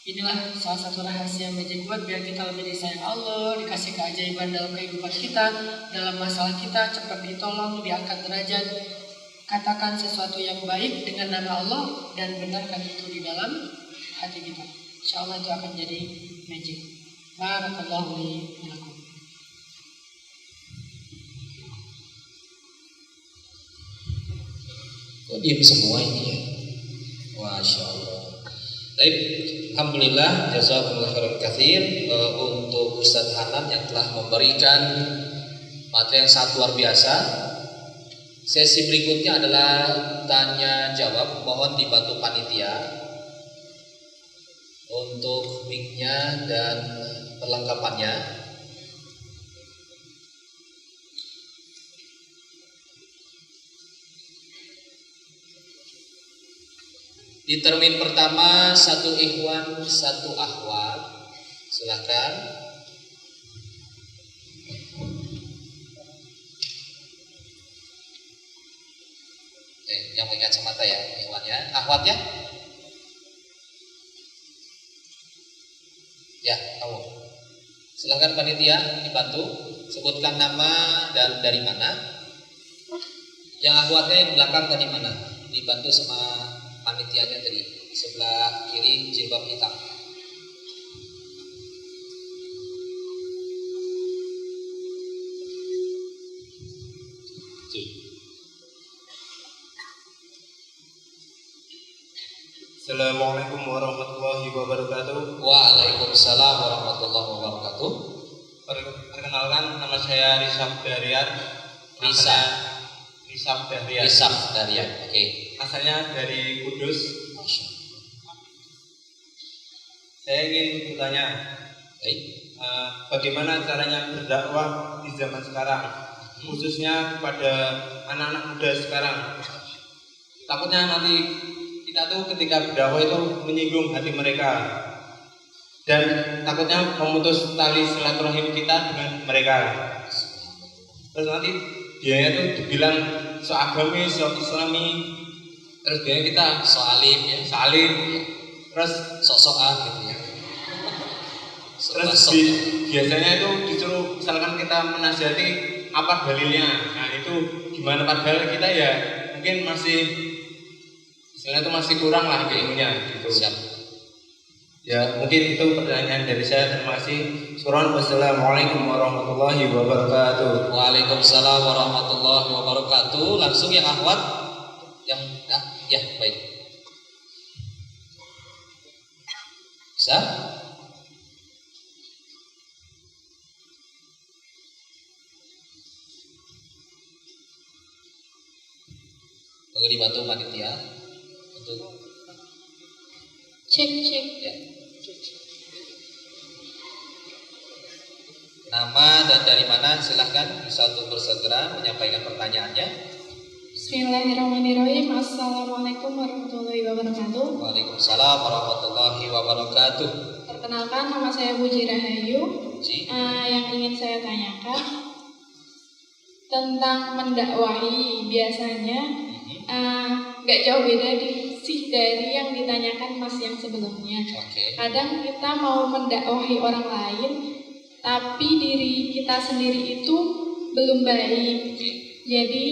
Inilah salah satu rahasia magic word biar kita lebih disayang Allah, dikasih keajaiban dalam kehidupan kita, dalam masalah kita cepat ditolong, diangkat derajat. Katakan sesuatu yang baik dengan nama Allah dan benarkan itu di dalam hati kita. Insya Allah itu akan jadi magic. Barakallahu li wa lakum.
Kok diam semua ini ya? Masya Allah. Baik, alhamdulillah, jazakumullah khairan katsir untuk Ustaz Hanan yang telah memberikan materi yang sangat luar biasa. Sesi berikutnya adalah tanya jawab. Mohon dibantu panitia untuk mic-nya dan perlengkapannya. Di termin pertama, satu ikhwan, satu akhwat. Silakan. Yang pakai kacamata ya, ikhwannya. Akhwatnya? Ya, kamu. Silakan panitia dibantu. Sebutkan nama dan dari mana. Yang akhwatnya yang belakang tadi mana? Dibantu sama panitianya tadi, sebelah kiri jilbab hitam.
Assalamualaikum warahmatullahi wabarakatuh.
Waalaikumsalam warahmatullahi wabarakatuh.
Perkenalkan, nama saya Risaf Darian. Risaf Darian.
Oke.
Asalnya dari Kudus. Saya ingin bertanya, bagaimana caranya berdakwah di zaman sekarang, khususnya kepada anak-anak muda sekarang. Takutnya nanti kita tuh ketika berdakwah itu menyinggung hati mereka, dan takutnya memutus tali silaturahim kita dengan mereka. Terus nanti dia itu dibilang so agami, so islami, terus dia kita so alim ya, terus sok-sokan gitu ya. Terus biasanya itu disuruh, misalkan kita menasihati apa dalilnya, nah itu gimana, padahal kita ya mungkin masih, istilahnya itu masih kurang lah ilmunya gitu.
Siap.
Ya mungkin itu pertanyaan dari saya. Terima kasih. Wassalamualaikum warahmatullahi wabarakatuh.
Waalaikumsalam warahmatullahi wabarakatuh. Langsung yang akhwat yang Ya, baik. Bisa? Tunggu dibantu panitia untuk
Cek.
ya. Nama dan dari mana silahkan bisa untuk bersegera menyampaikan pertanyaannya.
Bismillahirrahmanirrahim. Assalamualaikum warahmatullahi wabarakatuh.
Waalaikumsalam warahmatullahi wabarakatuh.
Perkenalkan, nama saya Puji Rahayu.
Ji.
Yang ingin saya tanyakan tentang mendakwahi, biasanya nggak jauh beda sih dari yang ditanyakan Mas yang sebelumnya.
Oke.
Kadang kita mau mendakwahi orang lain, tapi diri kita sendiri itu belum baik. Jadi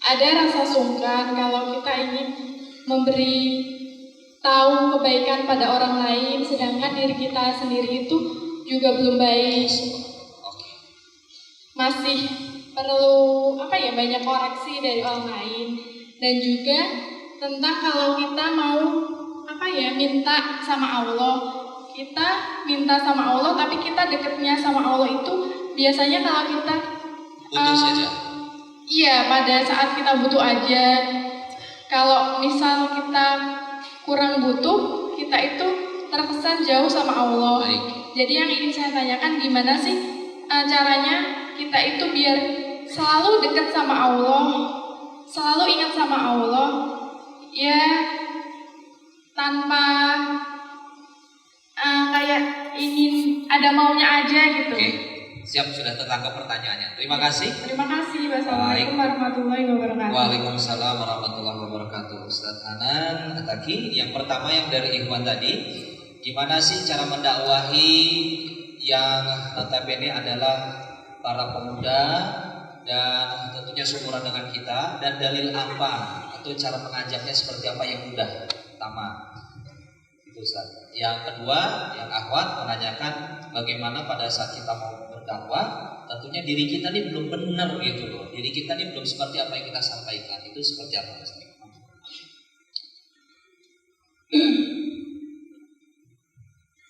ada rasa sungkan kalau kita ingin memberi tahu kebaikan pada orang lain, sedangkan diri kita sendiri itu juga belum baik. Masih perlu banyak koreksi dari orang lain. Dan juga tentang kalau kita mau minta sama Allah. Kita minta sama Allah, tapi kita dekatnya sama Allah itu biasanya kalau kita
Butuh saja.
iya, pada saat kita butuh aja. Kalau misal kita kurang butuh, kita itu terkesan jauh sama Allah.
Baik.
Jadi yang ingin saya tanyakan, gimana sih caranya kita itu biar selalu dekat sama Allah, selalu ingat sama Allah, ya tanpa kayak ingin ada maunya aja gitu.
Oke. Siap, sudah tertangkap pertanyaannya. Terima kasih.
Terima kasih. Wassalamualaikum warahmatullahi wabarakatuh.
Waalaikumsalam warahmatullahi wabarakatuh. Ustaz Hanan Ataki, yang pertama yang dari Ikhwan tadi, gimana sih cara mendakwahi yang notabene adalah para pemuda dan tentunya seumuran dengan kita, dan dalil apa atau cara mengajaknya seperti apa yang mudah? Pertama, itu Ustaz. Yang kedua, yang akhwat menanyakan bagaimana pada saat kita mau berdakwah, tentunya diri kita ini belum benar gitu loh. Diri kita ini belum seperti apa yang kita sampaikan. Itu seperti apa Ustaz?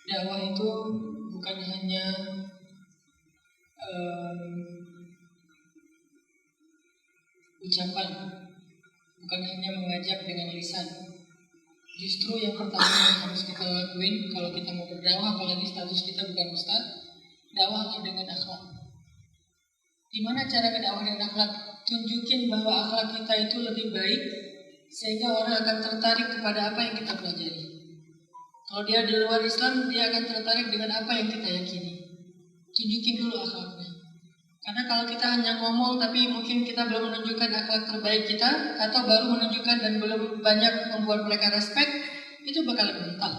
Dakwah itu bukan hanya ucapan, bukan hanya mengajak dengan lisan. Justru yang pertama yang harus kita lakuin kalau kita mau berdakwah, apalagi status kita bukan ustaz, dakwahlah dengan akhlak. Gimana cara berdakwah dengan akhlak? Tunjukin bahwa akhlak kita itu lebih baik, sehingga orang akan tertarik kepada apa yang kita pelajari. Kalau dia di luar Islam, dia akan tertarik dengan apa yang kita yakini. Tunjukin dulu akhlaknya. Karena kalau kita hanya ngomong tapi mungkin kita belum menunjukkan akhlak terbaik kita, atau baru menunjukkan dan belum banyak membuat mereka respect, itu bakalan mental.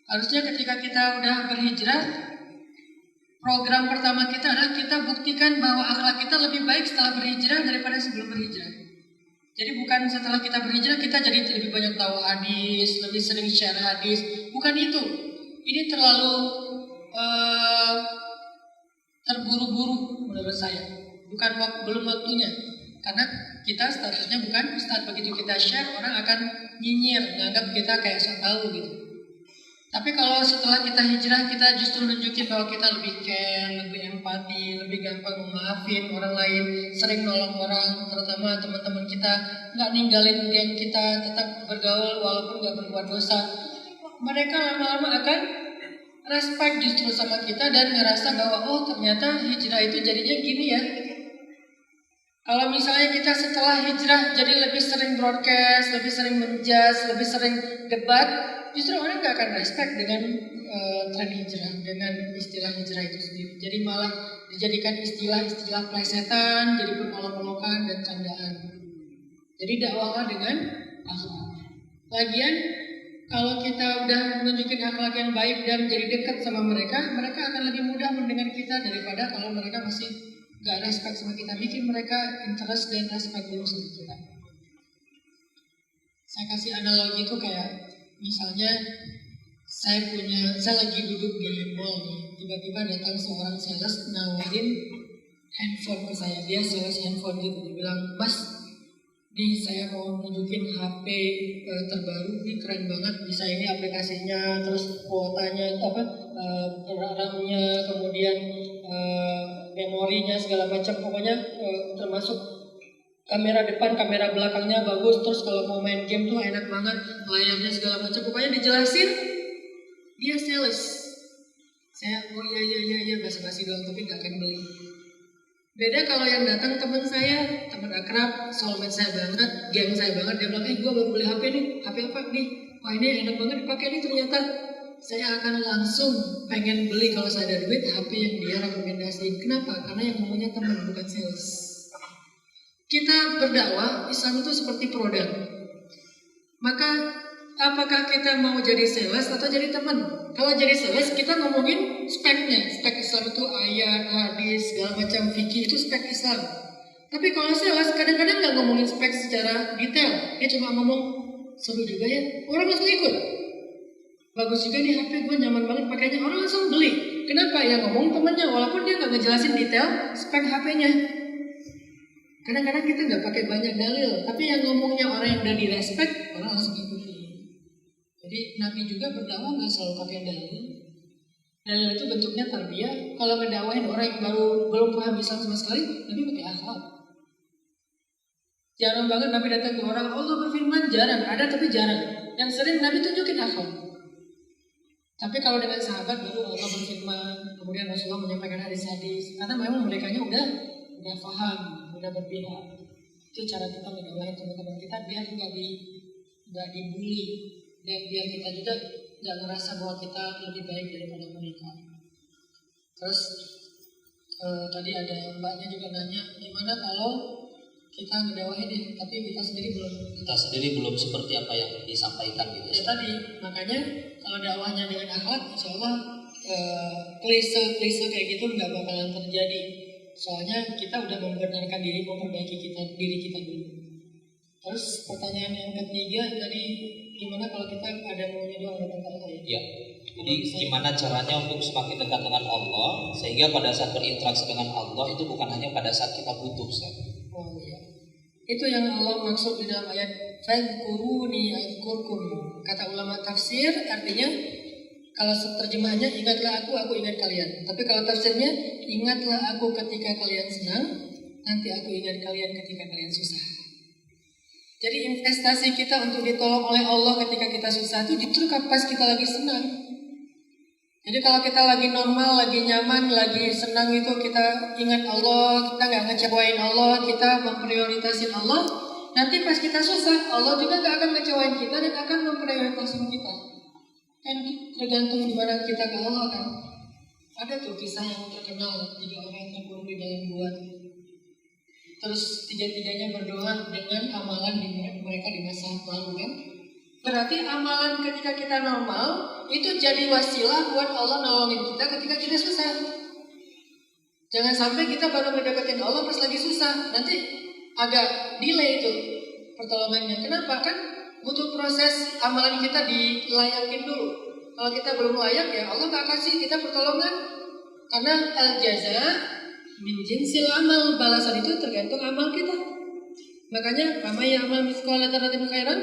Harusnya ketika kita udah berhijrah, program pertama kita adalah kita buktikan bahwa akhlak kita lebih baik setelah berhijrah daripada sebelum berhijrah. Jadi bukan setelah kita berhijrah kita jadi lebih banyak tahu hadis, lebih sering share hadis. Bukan itu. Ini terlalu terburu-buru menurut saya. Belum waktunya. Karena kita statusnya bukan ustaz. Begitu kita share, orang akan nyinyir, menganggap kita kayak sok tahu gitu. Tapi kalau setelah kita hijrah, kita justru nunjukin bahwa kita lebih care, lebih empati, lebih gampang memaafin orang lain, sering nolong orang, terutama teman-teman kita, nggak ninggalin geng kita, tetap bergaul walaupun nggak berbuat dosa. Mereka lama-lama akan respect justru sama kita dan ngerasa bahwa oh ternyata hijrah itu jadinya gini ya. Kalau misalnya kita setelah hijrah jadi lebih sering broadcast, lebih sering menjas, lebih sering debat, justru orang nggak akan respect dengan tren hijrah, dengan istilah hijrah itu sendiri. Jadi malah dijadikan istilah-istilah plesetan, jadi perolok-olokan dan candaan. Jadi dakwahlah dengan akhlak. Lagian kalau kita udah menunjukin akhlak yang baik dan jadi dekat sama mereka, mereka akan lebih mudah mendengar kita daripada kalau mereka masih gak respect sama kita. Bikin mereka interest dan respect dulu sama kita. Saya kasih analogi itu kayak misalnya saya lagi duduk di mall nih, tiba-tiba datang seorang sales nawarin handphone ke saya. Dia sales handphone gitu, dia bilang, "Mas, Nih saya mau nunjukin HP terbaru, ini keren banget, bisa ini aplikasinya, terus kuotanya apa, RAM-nya, kemudian memorinya segala macam, pokoknya termasuk kamera depan, kamera belakangnya bagus, terus kalau mau main game tuh enak banget, layarnya segala macam, pokoknya dijelasin, dia sales. Saya iya basa-basi doang tapi gak akan beli. Beda kalau yang datang teman saya, teman akrab, soulmate saya banget, geng saya banget, dia bilang, gue baru beli HP nih, HP apa nih? Wah ini enak banget dipakai nih ternyata. Saya akan langsung pengen beli kalau saya ada duit HP yang dia rekomendasiin. Kenapa? Karena yang ngomongnya teman bukan sales. Kita berdakwah, Islam itu seperti produk. Maka apakah kita mau jadi sales atau jadi teman? Kalau jadi sales kita ngomongin speknya. Spek Islam itu ayat, hadis, segala macam fikih itu spek Islam. Tapi kalau sales kadang-kadang nggak ngomongin spek secara detail. Dia cuma ngomong seru juga ya. Orang langsung ikut. Bagus juga nih HP gue, nyaman banget pakainya. Orang langsung beli. Kenapa? Yang ngomong temannya walaupun dia nggak ngejelasin detail spek HP-nya. Kadang-kadang kita nggak pakai banyak dalil, tapi yang ngomongnya orang yang udah direspek, orang langsung ikuti. Jadi Nabi juga berdakwah nggak selalu pakai dalil. Dalil itu bentuknya tarbiyah. Kalau ngedakwahin orang yang baru belum paham Islam sama sekali, Nabi pakai akhlak. Jarang banget Nabi datang ke orang, Allah berfirman, jarang. Ada tapi jarang. Yang sering Nabi tunjukin akhlak. Tapi kalau dengan sahabat baru Allah berfirman, kemudian Rasulullah menyampaikan hadis-hadis. Karena memang mereka udah paham, udah berpihak. Itu cara kita ngedakwahin teman-teman kita biar nggak dibully. Dan biar kita juga nggak ngerasa bahwa kita lebih baik daripada mereka. Terus tadi ada mbaknya juga nanya, gimana kalau kita ngedakwahin deh, tapi kita sendiri belum seperti apa yang disampaikan gitu. Ya tadi, makanya kalau dakwahnya dengan akhlak, insya Allah klise kayak gitu nggak bakalan terjadi. Soalnya kita udah membenarkan diri, memperbaiki diri kita dulu. Terus pertanyaan yang ketiga tadi, gimana kalau kita ada maunya doang datang ke Allah ya?
Iya. Jadi gimana caranya untuk semakin dekat dengan Allah sehingga pada saat berinteraksi dengan Allah itu bukan hanya pada saat kita butuh, Ustaz.
Oh iya. Itu yang Allah maksud di dalam ayat fadhkuruni azkurkum. Kata ulama tafsir artinya kalau terjemahannya ingatlah aku ingat kalian. Tapi kalau tafsirnya ingatlah aku ketika kalian senang, nanti aku ingat kalian ketika kalian susah. Jadi investasi kita untuk ditolong oleh Allah ketika kita susah itu justru pas kita lagi senang. Jadi kalau kita lagi normal, lagi nyaman, lagi senang itu kita ingat Allah, kita nggak ngecewain Allah, kita memprioritasin Allah. Nanti pas kita susah, Allah juga nggak akan ngecewain kita dan akan memprioritasin kita. Kan tergantung gimana kita ke Allah kan. Ada tuh kisah yang terkenal 3 orang yang terkurung di dalam gua. Terus 3-tiganya berdoa dengan amalan mereka di masa lalu kan. Berarti amalan ketika kita normal itu jadi wasilah buat Allah nolongin kita ketika kita susah. Jangan sampai kita baru mendekatin Allah pas lagi susah. Nanti agak delay itu pertolongannya. Kenapa? Kan butuh proses amalan kita dilayakin dulu. Kalau kita belum layak ya Allah gak kasih kita pertolongan. Karena al-jaza min jinsil amal, balasan itu tergantung amal kita. Makanya faman ya'mal mithqala dzarratin khairan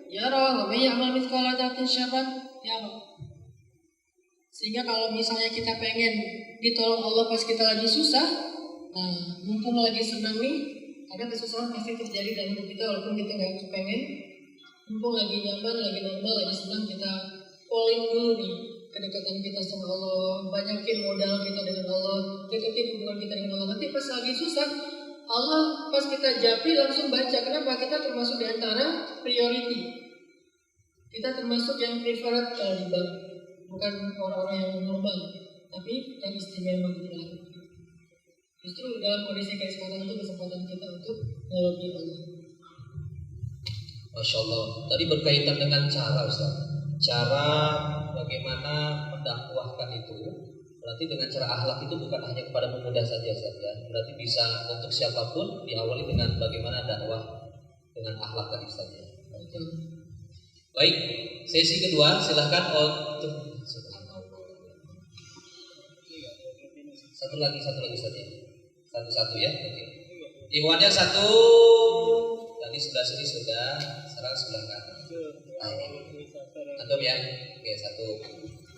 yara wa may ya'mal mithqala dzarratin syarran yara. Sehingga kalau misalnya kita pengen ditolong Allah pas kita lagi susah, nah mumpung lagi senang nih, karena kesusahan pasti terjadi dalam hidup kita walaupun kita nggak pengen. Mumpung lagi nyaman, lagi normal, lagi senang, kita polling dulu nih kedekatan kita sama Allah, banyakin modal kita dengan Allah, deketin hubungan kita dengan Allah. Nanti pas lagi susah, Allah pas kita japri langsung baca. Kenapa? Kita termasuk di antara priority. Kita termasuk yang preferred kalau di bank, bukan orang-orang yang normal, tapi yang istimewa gitu lah. Justru dalam kondisi kayak sekarang itu kesempatan kita untuk melobi Allah.
Masya Allah. Tadi berkaitan dengan cara, Ustaz. Cara bagaimana mendakwahkan itu berarti dengan cara akhlak itu bukan hanya kepada pemuda saja, berarti bisa untuk siapapun, diawali dengan bagaimana dakwah dengan akhlak tadi saja. Baik, sesi kedua silahkan untuk satu lagi saja, satu ya. Oke. Ikhwannya satu, Tadi sebelah sini sudah, sekarang sebelah kanan. Nah, ini. Antum ya? Oke, satu.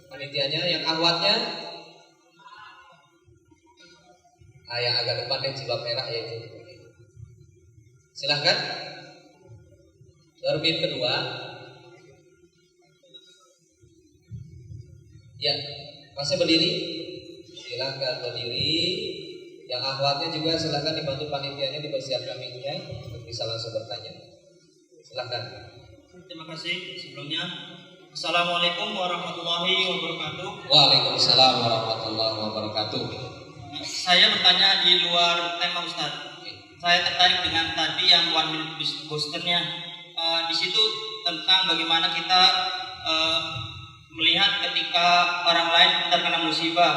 Panitianya yang akhwatnya, yang agak depan yang jilbab merah yaitu. Silahkan. Termin kedua. Ya, masih berdiri. Silahkan berdiri. Yang akhwatnya juga silahkan dibantu panitianya dipersiapkan mic-nya untuk bisa langsung bertanya. Silahkan.
Terima kasih sebelumnya. Assalamualaikum warahmatullahi wabarakatuh.
Waalaikumsalam warahmatullahi wabarakatuh.
Saya bertanya di luar tema Ustaz. Saya tertarik dengan tadi yang one minute boosternya. Di situ tentang bagaimana kita melihat ketika orang lain terkena musibah.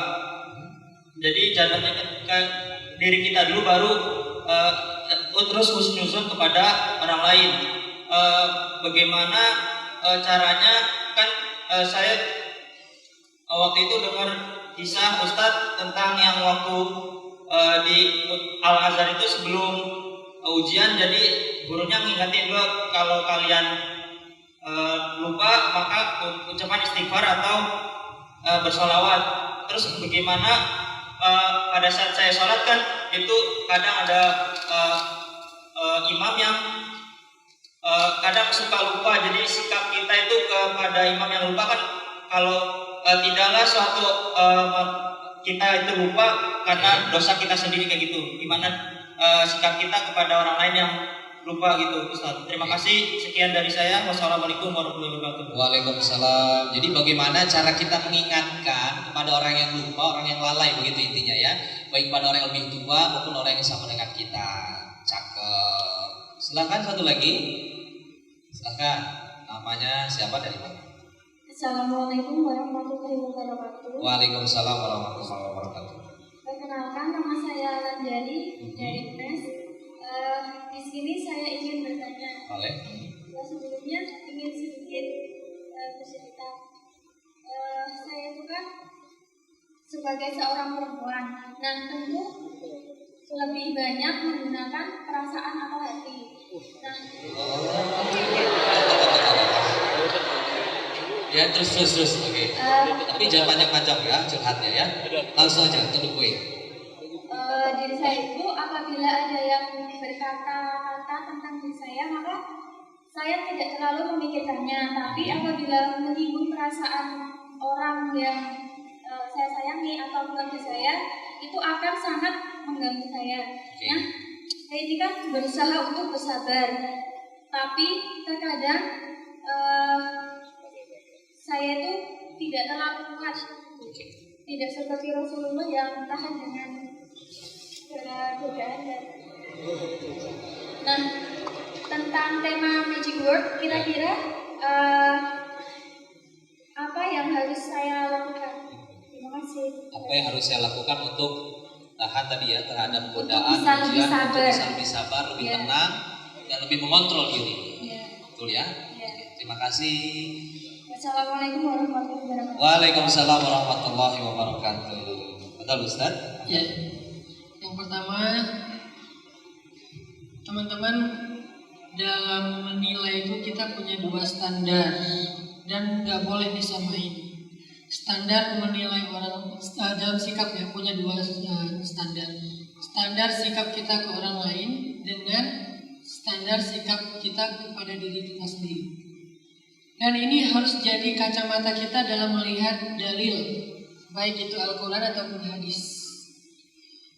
Jadi jangan ke diri kita dulu baru terus husnuzon kepada orang lain. Bagaimana caranya kan saya waktu itu dengar kisah Ustadz tentang yang waktu di Al-Azhar itu sebelum ujian, jadi gurunya ngingetin gue kalau kalian lupa maka ucapan istighfar atau bersolawat. Terus bagaimana pada saat saya sholat kan itu kadang ada imam yang kadang suka lupa, jadi sikap kita itu kepada imam yang lupa kan kalau tidaklah suatu kita itu lupa karena dosa kita sendiri kayak gitu. Gimana sikap kita kepada orang lain yang lupa gitu, Ustaz. Terima kasih, sekian dari saya. Wassalamualaikum warahmatullahi wabarakatuh.
Waalaikumsalam. Jadi bagaimana cara kita mengingatkan kepada orang yang lupa, orang yang lalai, begitu intinya ya. Baik pada orang yang lebih tua maupun orang yang sama dengan kita. Cakep. Silahkan satu lagi. Silahkan. Namanya siapa dari mana?
Assalamualaikum warahmatullahi wabarakatuh.
Waalaikumsalam warahmatullahi wabarakatuh.
Perkenalkan, nama saya Lanjari dari UNES. Di sini saya ingin bertanya.
Boleh.
Sebelumnya ingin sedikit bercerita. Saya itu kan sebagai seorang perempuan, nah tentu lebih banyak menggunakan perasaan atau hati. Nah,
Ya terus. Oke. Tapi jangan panjang-panjang ya curhatnya ya. Langsung aja to the point.
Diri saya itu apabila ada yang berkata-kata tentang diri saya, maka saya tidak terlalu memikirkannya. Tapi apabila menyinggung perasaan orang yang saya sayangi atau keluarga saya, itu akan sangat mengganggu saya. Nah, saya ini kan berusaha untuk bersabar, tapi terkadang saya itu tidak terlalu kuat, tidak seperti Rasulullah yang tahan dengan godaan. Nah, tentang tema magic word, kira-kira apa yang harus saya lakukan? Terima kasih.
Apa yang harus saya lakukan untuk tahan tadi ya terhadap godaan,
Bisa lebih
ujian,
sabar.
untuk bisa lebih sabar, lebih tenang, dan lebih mengontrol diri. Betul ya? Terima kasih.
Wassalamualaikum warahmatullahi wabarakatuh.
Waalaikumsalam warahmatullahi wabarakatuh. Betul Ustaz?
Ya. Yang pertama, teman-teman, dalam menilai itu kita punya dua standar dan nggak boleh disamain. Standar menilai orang dalam sikap ya punya dua standar. Standar sikap kita ke orang lain dengan standar sikap kita kepada diri kita sendiri. Dan ini harus jadi kacamata kita dalam melihat dalil, baik itu Al-Quran ataupun hadis.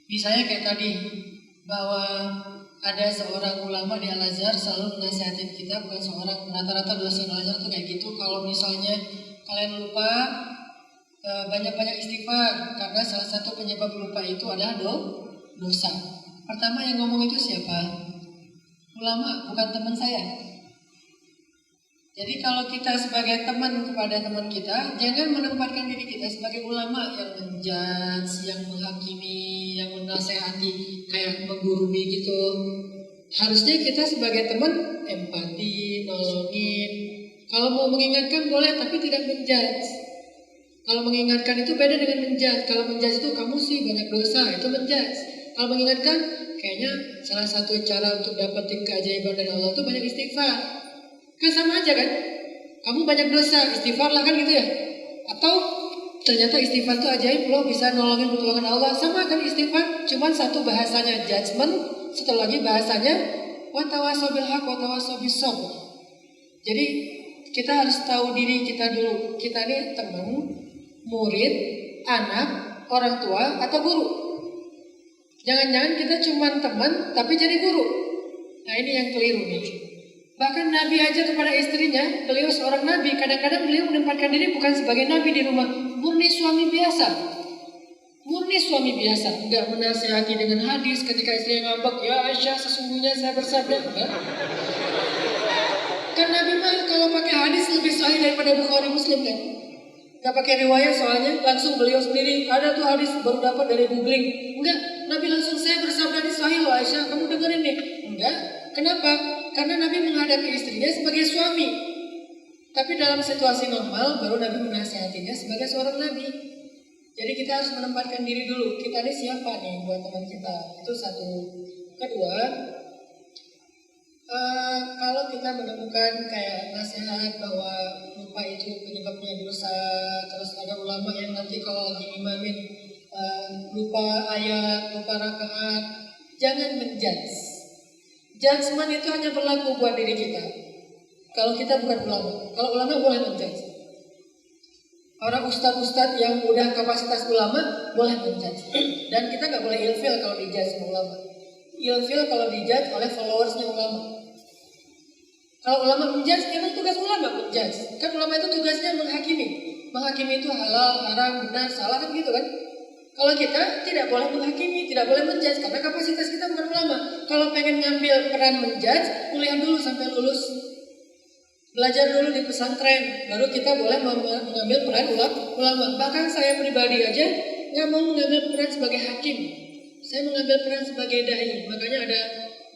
Misalnya kayak tadi, bahwa ada seorang ulama di Al-Azhar selalu menasihatin kita, bukan seorang, rata-rata dosen Al-Azhar itu kayak gitu. Kalau misalnya kalian lupa, banyak-banyak istighfar, karena salah satu penyebab lupa itu adalah dosa. Pertama yang ngomong itu siapa? Ulama, bukan teman saya. Jadi kalau kita sebagai teman kepada teman kita, jangan menempatkan diri kita sebagai ulama yang menjudge, yang menghakimi, yang menasehati, kayak menggurui gitu. Harusnya kita sebagai teman empati, nolongin. Kalau mau mengingatkan boleh, tapi tidak menjudge. Kalau mengingatkan itu beda dengan menjudge. Kalau menjudge itu kamu sih banyak dosa, itu menjudge. Kalau mengingatkan, kayaknya salah satu cara untuk dapetin keajaiban dari Allah itu banyak istighfar. Kan sama aja kan? Kamu banyak dosa, istighfar lah kan gitu ya? Atau ternyata istighfar itu ajaib loh, bisa nolongin pertolongan Allah. Sama kan istighfar, cuman satu bahasanya judgment, satu lagi bahasanya watawasaw bil haq watawasaw bis sabr. Jadi kita harus tahu diri kita dulu. Kita ini teman, murid, anak, orang tua, atau guru. Jangan-jangan kita cuma teman tapi jadi guru. Nah ini yang keliru nih. Bahkan Nabi aja kepada istrinya, beliau seorang Nabi. Kadang-kadang beliau menempatkan diri bukan sebagai Nabi di rumah, murni suami biasa. Murni suami biasa, enggak menasihati dengan hadis ketika istrinya ngambek, ya Aisyah sesungguhnya saya bersabda. Enggak. Kan Nabi mah kalau pakai hadis lebih sahih daripada Bukhari Muslim kan. Enggak pakai riwayat soalnya, langsung beliau sendiri. Ada tuh hadis baru dapat dari googling. Enggak, Nabi langsung saya bersabda di sahih loh Aisyah, kamu dengerin nih. Enggak, kenapa? Karena Nabi menghadapi istrinya sebagai suami. Tapi dalam situasi normal baru Nabi menasihatinya sebagai seorang Nabi. Jadi kita harus menempatkan diri dulu. Kita ini siapa nih buat teman kita? Itu satu. Kedua, kalau kita menemukan kayak nasihat bahwa lupa itu penyebabnya dosa, terus ada ulama yang nanti kalau lagi imamin lupa ayat, lupa rakaat, jangan menjudge. Judgment itu hanya berlaku buat diri kita. Kalau kita bukan ulama, kalau ulama boleh menjudge. Orang ustadz-ustadz yang udah kapasitas ulama boleh menjudge. Dan kita nggak boleh ilfil kalau dijudge sama ulama. Ilfil kalau dijudge oleh followersnya ulama. Kalau ulama menjudge, emang tugas ulama menjudge. Kan ulama itu tugasnya menghakimi. Menghakimi itu halal, haram, benar, salah kan gitu kan. Kalau kita tidak boleh menghakimi, tidak boleh menjudge karena kapasitas kita bukan ulama. Kalau pengen ngambil peran menjudge, kuliah dulu sampai lulus. Belajar dulu di pesantren, baru kita boleh mengambil peran ulama. Bahkan saya pribadi aja nggak mau mengambil peran sebagai hakim. Saya mengambil peran sebagai dai. Makanya ada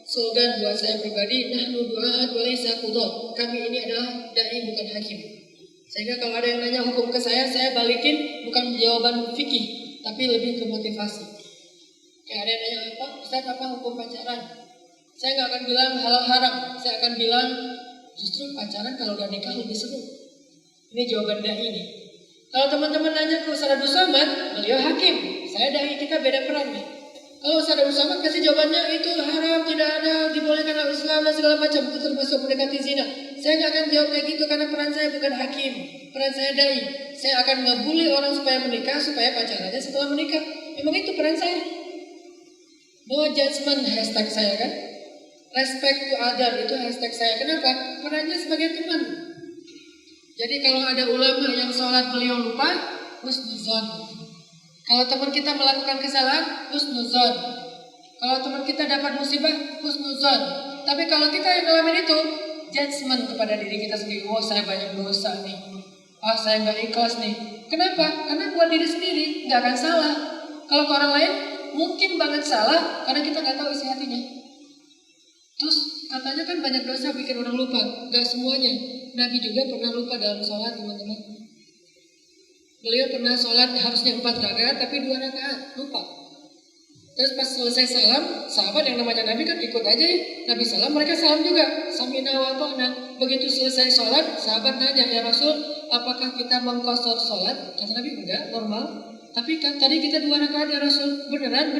slogan buat saya pribadi, nahnu du'at wa laysa qudhat. Kami ini adalah dai bukan hakim. Sehingga kalau ada yang nanya hukum ke saya balikin bukan jawaban fikih, tapi lebih ke motivasi. Kayak ada yang nanya apa, Ustaz apa hukum pacaran? Saya nggak akan bilang halal haram, saya akan bilang justru pacaran kalau udah nikah lebih seru. Ini jawaban dai ini. Kalau teman-teman nanya ke Ustaz Abdul Somad, beliau hakim, saya dai, kita beda peran nih. Kalau Ustaz Abdul Somad kasih jawabannya itu haram, tidak ada, dibolehkan oleh Islam dan segala macam, itu termasuk mendekati zina. Saya nggak akan jawab kayak gitu karena peran saya bukan hakim, peran saya dai. Saya akan ngebully orang supaya menikah, supaya pacarannya setelah menikah. Memang itu peran saya. No judgment hashtag saya kan. Respect to other itu hashtag saya. Kenapa? Perannya sebagai teman. Jadi kalau ada ulama yang sholat beliau lupa, husnuzon. Kalau teman kita melakukan kesalahan, husnuzon. Kalau teman kita dapat musibah, husnuzon. Tapi kalau kita yang ngalamin itu, judgment kepada diri kita sendiri. Oh saya banyak dosa nih. Ah saya nggak ikhlas nih. Kenapa? Karena buat diri sendiri nggak akan salah. Kalau ke orang lain mungkin banget salah karena kita nggak tahu isi hatinya. Terus katanya kan banyak dosa bikin orang lupa. Gak semuanya. Nabi juga pernah lupa dalam sholat teman-teman. Beliau pernah sholat harusnya 4 rakaat tapi 2 rakaat lupa. Terus pas selesai salam, sahabat yang namanya Nabi kan ikut aja ya. Nabi salam, mereka salam juga. Samina wa ta'na. Begitu selesai sholat, sahabat nanya, ya Rasul, apakah kita mengqasar sholat? Kata Nabi, enggak, normal. Tapi kan tadi kita 2 rakaat ya Rasul. Beneran?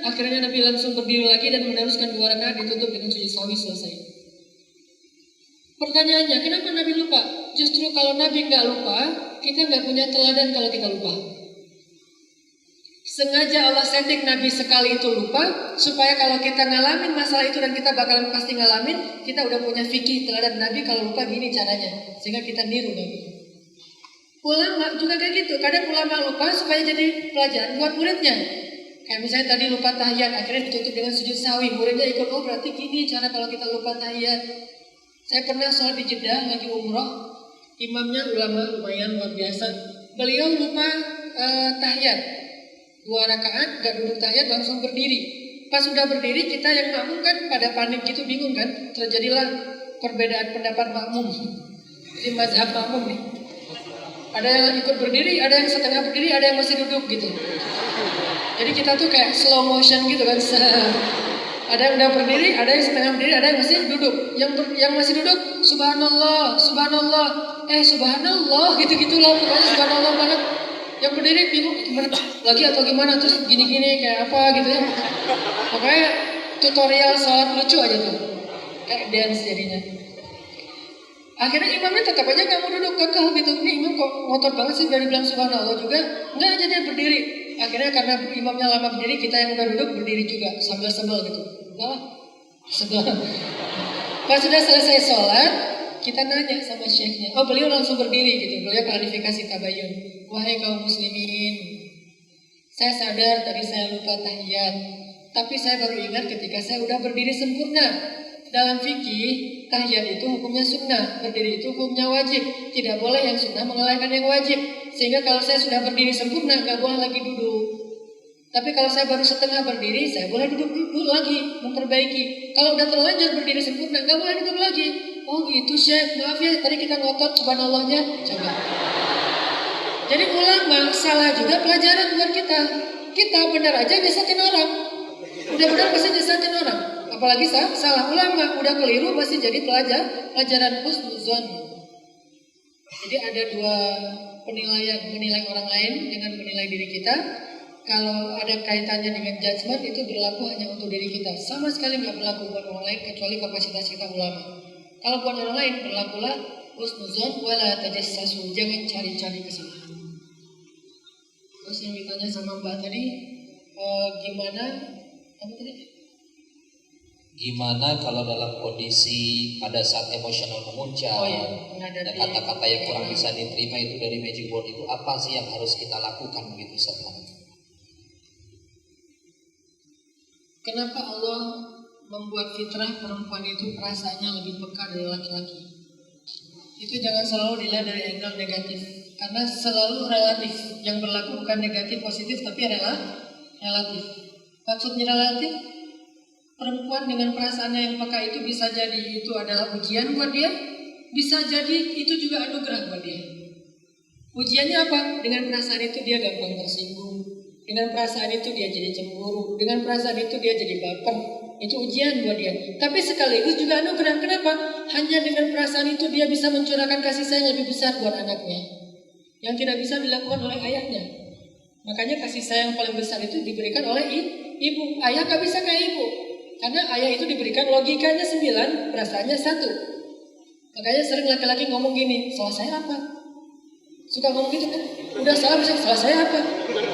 Akhirnya Nabi langsung berdiri lagi dan meneruskan 2 rakaat ditutup dengan sujud sawi selesai. Pertanyaannya, kenapa Nabi lupa? Justru kalau Nabi nggak lupa, kita nggak punya teladan kalau kita lupa. Sengaja Allah setting Nabi sekali itu lupa, supaya kalau kita ngalamin masalah itu dan kita bakalan pasti ngalamin, kita udah punya fikih teladan Nabi kalau lupa gini caranya, sehingga kita niru Nabi. Ulama juga kayak gitu, kadang ulama lupa supaya jadi pelajaran buat muridnya. Kayak misalnya tadi lupa tahiyat, akhirnya ditutup dengan sujud sawi, muridnya ikut, oh berarti gini cara kalau kita lupa tahiyat. Saya pernah sholat di Jeddah lagi umroh, imamnya ulama lumayan luar biasa. Beliau lupa tahiyat, 2 rakaat, gak duduk tahiyat langsung berdiri. Pas sudah berdiri kita yang makmum kan pada panik gitu, bingung kan. Terjadilah perbedaan pendapat makmum. Jadi mazhab makmum nih. Ada yang ikut berdiri, ada yang setengah berdiri, ada yang masih duduk gitu. Jadi kita tuh kayak slow motion gitu kan. Ada yang udah berdiri, ada yang setengah berdiri, ada yang masih duduk. Yang masih duduk, subhanallah, subhanallah, subhanallah gitu-gitulah pokoknya subhanallah banget. Yang berdiri bingung gimana lagi atau gimana, terus gini-gini kayak apa gitu ya. Pokoknya tutorial sholat lucu aja tuh, kayak dance jadinya. Akhirnya imamnya tetap aja nggak mau duduk, kekeh gitu. Ini imam kok ngotot banget sih dari bilang subhanallah juga, nggak aja dia berdiri. Akhirnya karena imamnya lama berdiri, kita yang udah duduk berdiri juga sambil sebel gitu. Nah, sebel. Pas sudah selesai sholat, kita nanya sama syekhnya. Oh, beliau langsung berdiri gitu. Beliau klarifikasi tabayun. Wahai kaum muslimin, saya sadar tadi saya lupa tahiyat, tapi saya baru ingat ketika saya udah berdiri sempurna. Dalam fikih, tahiyat itu hukumnya sunnah, berdiri itu hukumnya wajib. Tidak boleh yang sunnah mengalahkan yang wajib. Sehingga kalau saya sudah berdiri sempurna, gak boleh lagi duduk. Tapi kalau saya baru setengah berdiri, saya boleh duduk lagi, memperbaiki. Kalau udah terlanjur berdiri sempurna, gak boleh duduk lagi. Oh gitu Syekh, maaf ya, tadi kita ngotot subhanallahnya. Coba. Jadi ulama salah juga pelajaran buat kita. Kita benar aja nyesatin orang. Udah benar pasti nyesatin orang. Apalagi salah ulama, udah keliru masih jadi pelajaran husnuzon. Jadi ada dua penilaian, menilai orang lain dengan menilai diri kita. Kalau ada kaitannya dengan judgement itu berlaku hanya untuk diri kita, sama sekali nggak berlaku buat orang lain kecuali kapasitas kita ulama. Kalau buat orang lain berlakulah husnuzon wala tajassasu, jangan cari-cari kesalahan. Terus yang ditanya sama Mbak tadi, gimana? Apa tadi?
Gimana kalau dalam kondisi pada saat emosional memuncak, ada kata-kata yang kurang bisa diterima itu dari magic word itu, apa sih yang harus kita lakukan begitu sekarang?
Kenapa Allah membuat fitrah perempuan itu perasaannya lebih peka dari laki-laki? Itu jangan selalu dilihat dari angle negatif, karena selalu relatif. Yang berlaku bukan negatif positif tapi relatif. Maksudnya relatif, perempuan dengan perasaannya yang peka itu bisa jadi itu adalah ujian buat dia, bisa jadi itu juga anugerah buat dia. Ujiannya apa? Dengan perasaan itu dia gampang tersinggung, dengan perasaan itu dia jadi cemburu, dengan perasaan itu dia jadi baper. Itu ujian buat dia. Tapi sekaligus juga anugerah. Kenapa? Hanya dengan perasaan itu dia bisa mencurahkan kasih sayang lebih besar buat anaknya, yang tidak bisa dilakukan oleh ayahnya. Makanya kasih sayang paling besar itu diberikan oleh ibu. Ayah gak bisa kayak ibu. Karena ayah itu diberikan logikanya 9, perasaannya 1. Makanya sering laki-laki ngomong gini, salah saya apa? Suka ngomong gitu kan? Udah salah, bisa salah saya apa?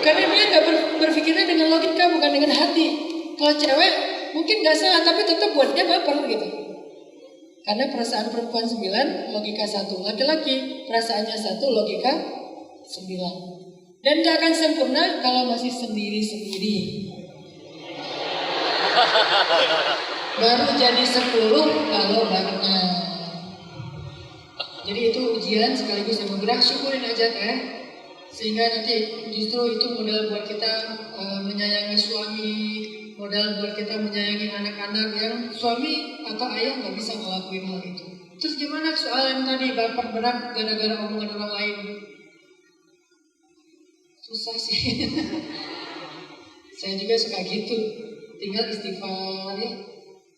Karena dia gak berpikirnya dengan logika, bukan dengan hati. Kalau cewek mungkin gak salah, tapi tetap buat dia baper gitu. Karena perasaan perempuan 9, logika 1. Laki-laki perasaannya 1, logika 9. Dan gak akan sempurna kalau masih sendiri-sendiri. Baru jadi 10 kalau banyak. Jadi itu ujian sekaligus anugerah, syukurin aja teh. Sehingga nanti justru itu modal buat kita menyayangi suami, modal buat kita menyayangi anak-anak yang suami atau ayah nggak bisa ngelakuin hal itu. Terus gimana soal yang tadi baper berat gara-gara omongan orang lain? Susah sih. Saya juga suka gitu. Tinggal istighfar ya.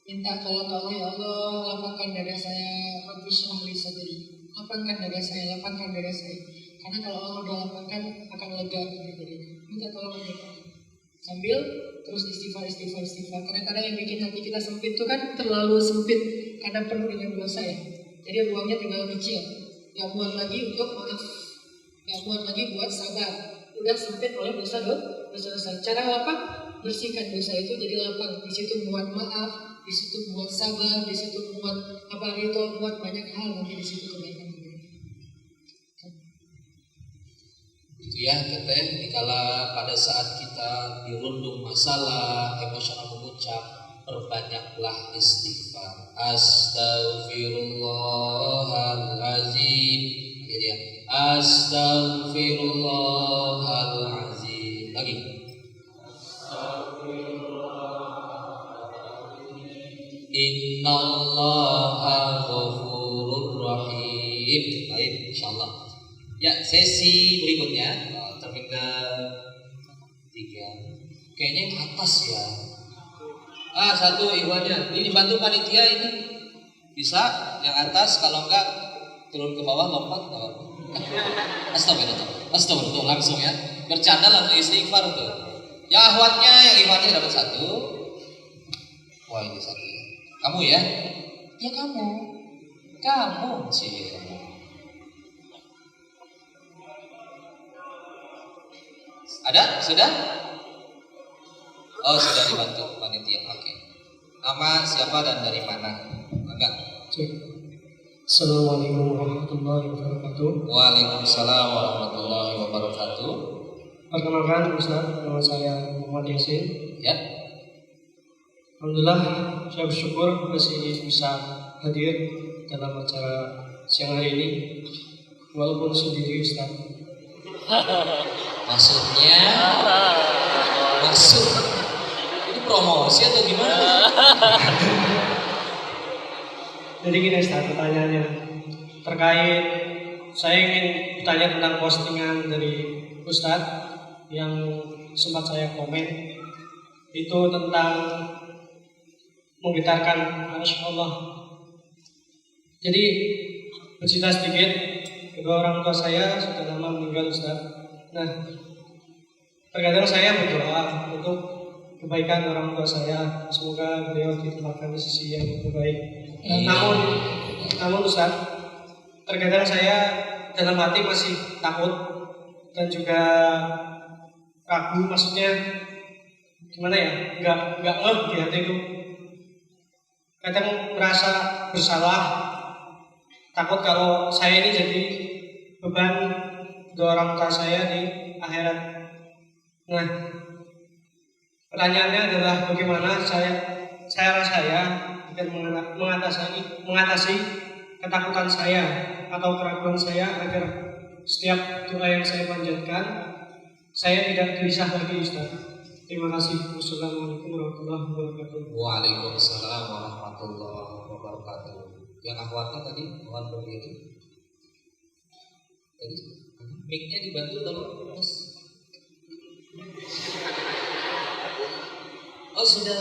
Minta tolong Allah, ya Allah, lapangkan dada saya, Rabbi shrah li sadri. Lapangkan dada saya, lapangkan dada saya. Karena kalau Allah udah lapangkan akan lega gitu. Minta tolong aja. Sambil terus istighfar. Karena kadang yang bikin hati kita sempit itu kan terlalu sempit karena penuh dengan dosa ya. Jadi ruangnya tinggal kecil. Gak muat lagi untuk maaf. Gak muat lagi buat sabar. Udah sempit oleh dosa. Cara lapang, bersihkan dosa itu jadi lapang. Di situ muat maaf, di situ muat sabar, di situ muat ridho, muat banyak hal nanti di situ kebaikan.
Itu ya teteh, dikala pada saat kita dirundung masalah emosional memuncak, perbanyaklah istighfar. Astaghfirullahalazim. Jadi ya, astaghfirullahalazim. Lagi. Innallaha ghafurur rahim. Baik, insyaallah. Ya, sesi berikutnya terminal 3. Kayaknya yang atas ya. Satu ikhwannya. Ini dibantu panitia ini. Bisa yang atas, kalau enggak turun ke bawah lompat. Astagfirullah langsung ya. Bercanda langsung istighfar tuh. Yang ikhwannya dapat 1. Wah, ini 1. Kamu ya? Ya kamu sih. Ada? Sudah? Oh, sudah dibantu panitia. Oke. Nama siapa dan dari mana? Enggak.
Assalamualaikum warahmatullahi wabarakatuh.
Waalaikumsalam warahmatullahi wabarakatuh.
Perkenalkan Ustaz, nama saya Muhammad Yasin.
Ya.
Alhamdulillah, saya bersyukur masih bisa hadir dalam acara siang hari ini, walaupun sendiri Ustaz.
Maksudnya? Itu promosi atau gimana?
Jadi gini Ustaz, pertanyaannya terkait, saya ingin bertanya tentang postingan dari Ustaz yang sempat saya komen, itu tentang menggetarkan Masya Allah. Jadi bercerita sedikit, kedua orang tua saya sudah lama meninggal Ustaz. Nah, terkadang saya berdoa untuk kebaikan orang tua saya, semoga beliau ditempatkan di sisi yang terbaik. Namun Ustaz, terkadang saya dalam hati masih takut dan juga ragu, maksudnya gimana ya, nggak ngeh di hati itu. Kadang merasa bersalah, takut kalau saya ini jadi beban kedua orang tua saya di akhirat. Nah, pertanyaannya adalah bagaimana cara saya agar mengatasi ketakutan saya atau keraguan saya agar setiap doa yang saya panjatkan saya tidak gelisah lagi Ustaz. Terima kasih. Wassalamualaikum warahmatullahi wabarakatuh.
Waalaikumsalam warahmatullahi wabarakatuh. Yang akhwatnya tadi mohon begitu. Tadi mic-nya dibantu tolong Mas. Oh sudah.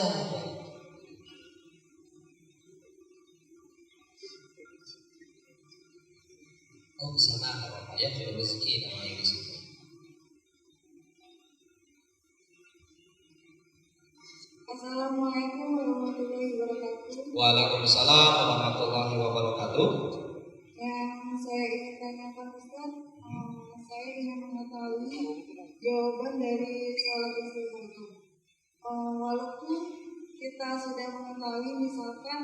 Oh sana nggak apa-apa ya, sudah rezeki namanya di situ.
Assalamualaikum warahmatullahi wabarakatuh.
Waalaikumsalam warahmatullahi wabarakatuh.
Yang saya ingin tanyakan Ustaz, saya ingin mengetahui jawaban dari sholat istiqomah. Walaupun kita sudah mengetahui, misalkan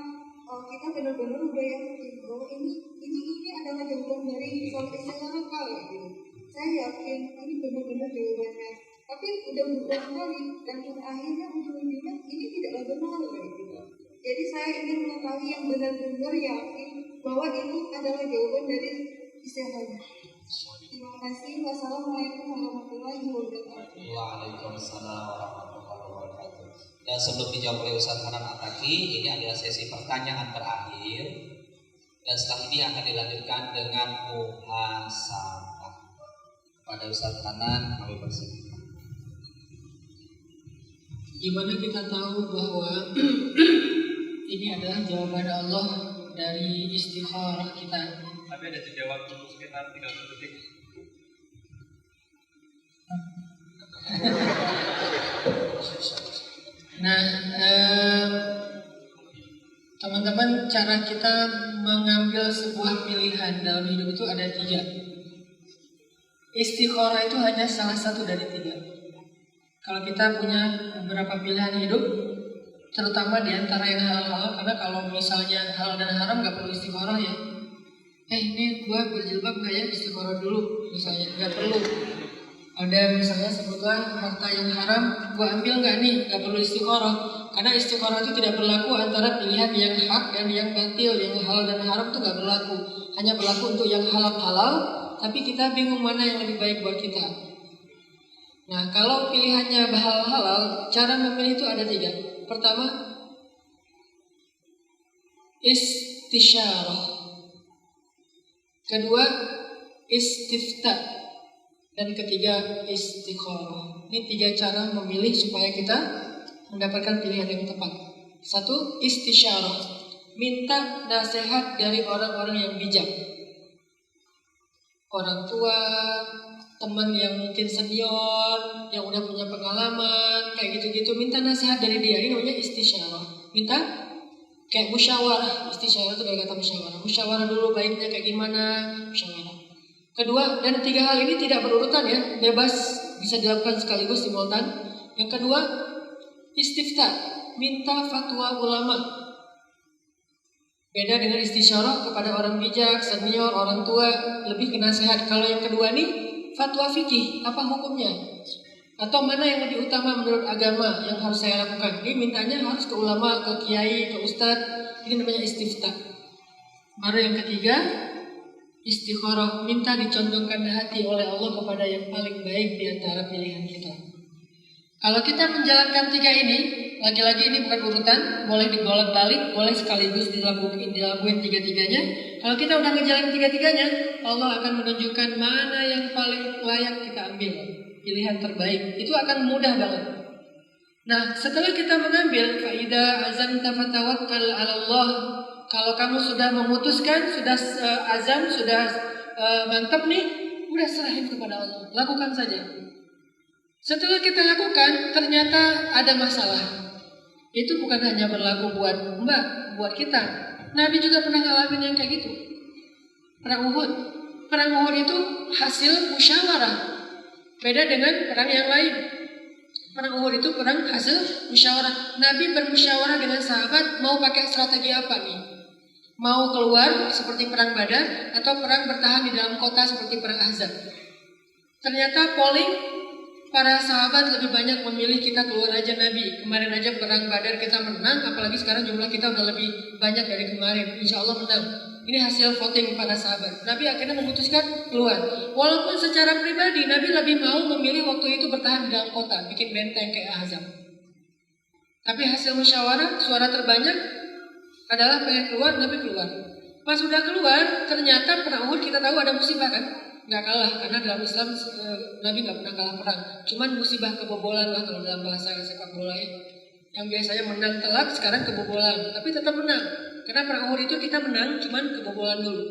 kita benar-benar udah yakin bahwa ini adalah jawaban dari sholat istiqomah kali gitu. Saya yakin ini benar-benar jawabannya. Tapi udah beberapa kali dan akhirnya ujung-ujungnya ini tidaklah benar gitu. Jadi saya ingin mengetahui yang benar-benar yakin bahwa ini adalah jawaban dari istiqomah. Terima kasih. Wassalamualaikum warahmatullahi wabarakatuh.
Waalaikumsalam warahmatullahi wabarakatuh. Dan sebelum dijawab oleh Ustaz Hanan Ataki, ini adalah sesi pertanyaan terakhir. Dan setelah ini akan dilanjutkan dengan muhasabah. Pada Ustaz Hanan kami persilakan.
Gimana kita tahu bahwa ini adalah jawaban Allah dari istikharah kita?
Tapi ada jeda waktu sekitar 30 detik.
Nah, teman-teman, cara kita mengambil sebuah pilihan dalam hidup itu ada 3. Istikharah itu hanya salah satu dari 3. Kalau kita punya beberapa pilihan hidup, terutama di antara yang halal, karena kalau misalnya halal dan haram nggak perlu istikharah ya. Ini gua berjilbab nggak ya, istikharah dulu, misalnya nggak perlu. Ada misalnya sebutlah harta yang haram, gua ambil nggak nih, nggak perlu istikharah. Karena istikharah itu tidak berlaku antara pilihan yang hak dan yang batil, yang halal dan haram itu nggak berlaku. Hanya berlaku untuk yang halal, tapi kita bingung mana yang lebih baik buat kita. Nah, kalau pilihannya halal, cara memilih itu ada 3. Pertama, istisyarah. Kedua, istifta, dan ketiga istikharah. Ini 3 cara memilih supaya kita mendapatkan pilihan yang tepat. 1. Istisyarah, minta nasihat dari orang-orang yang bijak, orang tua, teman yang mungkin senior, yang udah punya pengalaman, kayak gitu-gitu, minta nasihat dari dia. Ini namanya istisyarah. Minta kayak musyawarah. Istisyarah itu dari kata musyawarah. Musyawarah dulu baiknya kayak gimana, musyawarah. Kedua, dan 3 hal ini tidak berurutan ya, bebas, bisa dilakukan sekaligus simultan. Yang kedua, istifta, minta fatwa ulama. Beda dengan istisyarah kepada orang bijak, senior, orang tua, lebih ke nasihat. Kalau yang kedua nih, fatwa fikih, apa hukumnya? Atau mana yang lebih utama menurut agama yang harus saya lakukan? Ini mintanya harus ke ulama, ke kiai, ke ustadz. Ini namanya istifta. Baru yang ketiga, istikharah, minta dicondongkan hati oleh Allah kepada yang paling baik di antara pilihan kita. Kalau kita menjalankan 3 ini, lagi-lagi ini bukan urutan, boleh dibolak-balik, boleh sekaligus dilakuin 3-tiganya. Kalau kita udah ngejalanin 3-tiganya, Allah akan menunjukkan mana yang paling layak kita ambil, pilihan terbaik. Itu akan mudah banget. Nah, setelah kita mengambil faida azamta fatawakkal 'ala Allah. Kalau kamu sudah memutuskan, sudah azam, sudah mantap nih, udah serahin kepada Allah. Lakukan saja. Setelah kita lakukan, ternyata ada masalah. Itu bukan hanya berlaku buat buat kita. Nabi juga pernah ngalamin yang kayak gitu. Perang Uhud. Perang Uhud itu hasil musyawarah. Beda dengan perang yang lain. Perang Uhud itu perang hasil musyawarah. Nabi bermusyawarah dengan sahabat mau pakai strategi apa nih? Mau keluar seperti perang Badar atau perang bertahan di dalam kota seperti perang Ahzab. Ternyata polling para sahabat lebih banyak memilih kita keluar aja Nabi. Kemarin aja perang Badar kita menang, apalagi sekarang jumlah kita udah lebih banyak dari kemarin. Insya Allah menang. Ini hasil voting para sahabat. Nabi akhirnya memutuskan keluar. Walaupun secara pribadi Nabi lebih mau memilih waktu itu bertahan di dalam kota, bikin benteng kayak Ahzab. Tapi hasil musyawarah, suara terbanyak adalah pengen keluar, Nabi keluar. Pas sudah keluar, ternyata perang Uhud kita tahu ada musibah kan? Nggak kalah, karena dalam Islam Nabi nggak pernah kalah perang. Cuman musibah kebobolan lah kalau dalam bahasa sepak bola ya. Yang biasanya menang telak, sekarang kebobolan. Tapi tetap menang. Karena perang Uhud itu kita menang, cuman kebobolan dulu.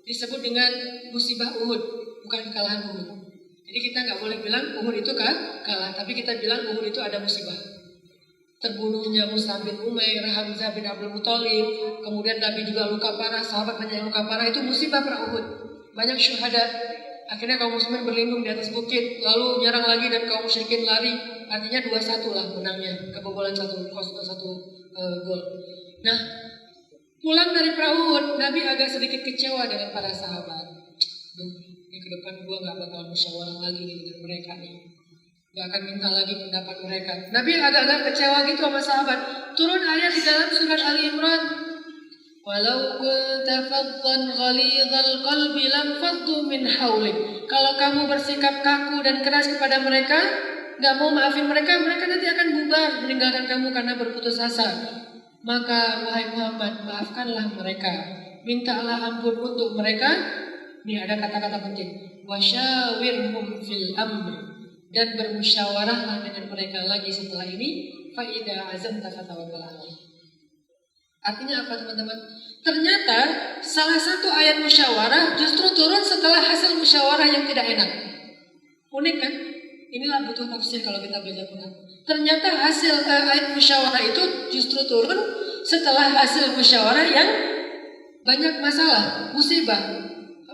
Disebut dengan musibah Uhud, bukan kekalahan Uhud. Jadi kita nggak boleh bilang Uhud itu kalah, tapi kita bilang Uhud itu ada musibah. Terbunuhnya Mus'ab bin Umair, Hamzah bin Abdul Muthalib, kemudian Nabi juga luka parah, sahabat banyak yang luka parah, itu musibah perang Uhud. Banyak syuhada. Akhirnya kaum muslimin berlindung di atas bukit, lalu nyerang lagi dan kaum musyrikin lari. Artinya 2-1 lah menangnya, kebobolan 1 gol. Nah, pulang dari perang Uhud, Nabi agak sedikit kecewa dengan para sahabat. Ini ke depan gua nggak bakal musyawarah lagi dengan mereka nih. Gak akan minta lagi pendapat mereka. Nabi agak-agak kecewa gitu sama sahabat. Turun ayat di dalam surat Ali Imran. Walau kunta faddan ghalidhal qalbi lam faddu min haulik. Kalau kamu bersikap kaku dan keras kepada mereka, gak mau maafin mereka, mereka nanti akan bubar meninggalkan kamu karena berputus asa. Maka wahai Muhammad, maafkanlah mereka. Mintalah ampun untuk mereka. Ini ada kata-kata penting. Wasyawirhum fil amr. Dan bermusyawarahlah dengan mereka lagi setelah ini. Faida azamta fatawakkal 'ala Allah. Artinya apa teman-teman? Ternyata salah satu ayat musyawarah justru turun setelah hasil musyawarah yang tidak enak. Unik kan? Inilah butuh tafsir kalau kita belajar Quran. Ternyata hasil ayat musyawarah itu justru turun setelah hasil musyawarah yang banyak masalah, musibah.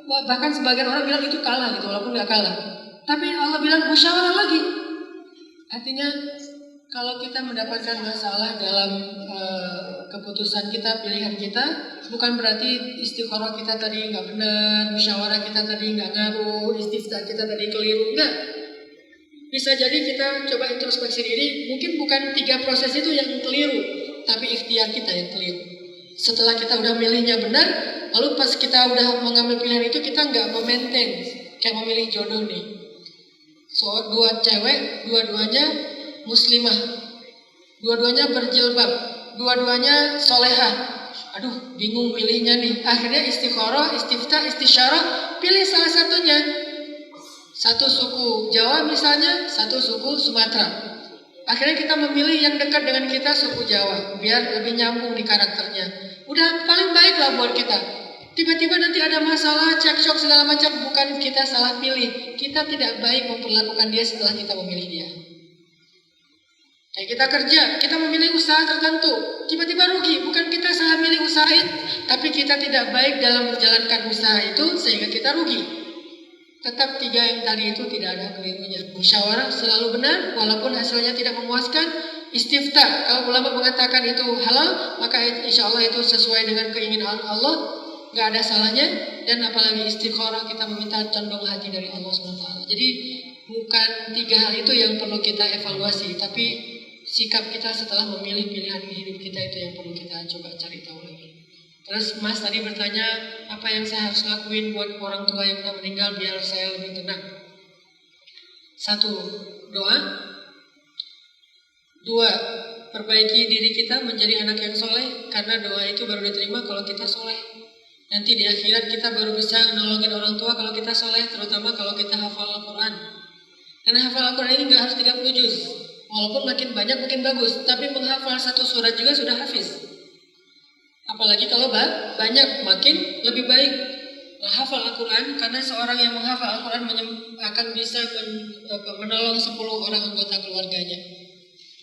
Bahkan sebagian orang bilang itu kalah gitu, walaupun nggak kalah. Tapi Allah bilang musyawarah lagi. Artinya kalau kita mendapatkan masalah dalam keputusan kita, pilihan kita, bukan berarti istikharah kita tadi nggak benar, musyawarah kita tadi nggak ngaruh, istifta kita tadi keliru, enggak. Bisa jadi kita coba introspeksi diri, mungkin bukan 3 proses itu yang keliru, tapi ikhtiar kita yang keliru. Setelah kita udah milihnya benar, lalu pas kita udah mengambil pilihan itu kita nggak memaintain, kayak memilih jodoh nih. So, 2 cewek, dua-duanya muslimah, dua-duanya berjilbab, dua-duanya solehah. aduh bingung pilihnya nih. Akhirnya istikharah, istiftah, istisyarah, pilih salah satunya. Satu suku Jawa misalnya, satu suku Sumatera. Akhirnya kita memilih yang dekat dengan kita suku Jawa, biar lebih nyambung di karakternya. Udah paling baik lah buat kita. Tiba-tiba nanti ada masalah, cekcok segala macam, bukan kita salah pilih. Kita tidak baik memperlakukan dia setelah kita memilih dia. Kayak kita kerja, kita memilih usaha tertentu, tiba-tiba rugi, bukan kita salah milih usaha itu, tapi kita tidak baik dalam menjalankan usaha itu sehingga kita rugi. Tetap 3 yang tadi itu tidak ada kelirunya. Musyawarah selalu benar walaupun hasilnya tidak memuaskan. Istiftah, kalau ulama mengatakan itu halal, maka insya Allah itu sesuai dengan keinginan Allah, nggak ada salahnya. Dan apalagi istikharah, kita meminta condong hati dari Allah SWT. Jadi bukan 3 hal itu yang perlu kita evaluasi, tapi sikap kita setelah memilih pilihan hidup kita itu yang perlu kita coba cari tahu lagi. Terus Mas tadi bertanya, apa yang saya harus lakuin buat orang tua yang udah meninggal biar saya lebih tenang? 1, doa. 2, perbaiki diri kita menjadi anak yang soleh, karena doa itu baru diterima kalau kita soleh. Nanti di akhirat kita baru bisa nolongin orang tua kalau kita soleh, terutama kalau kita hafal Al-Quran. Karena hafal Al-Quran ini nggak harus 30 juz. Walaupun makin banyak makin bagus, tapi menghafal 1 surat juga sudah hafiz. Apalagi kalau banyak, makin lebih baik. Nah, hafal Al-Quran, karena seorang yang menghafal Al-Quran akan bisa menolong 10 orang anggota keluarganya.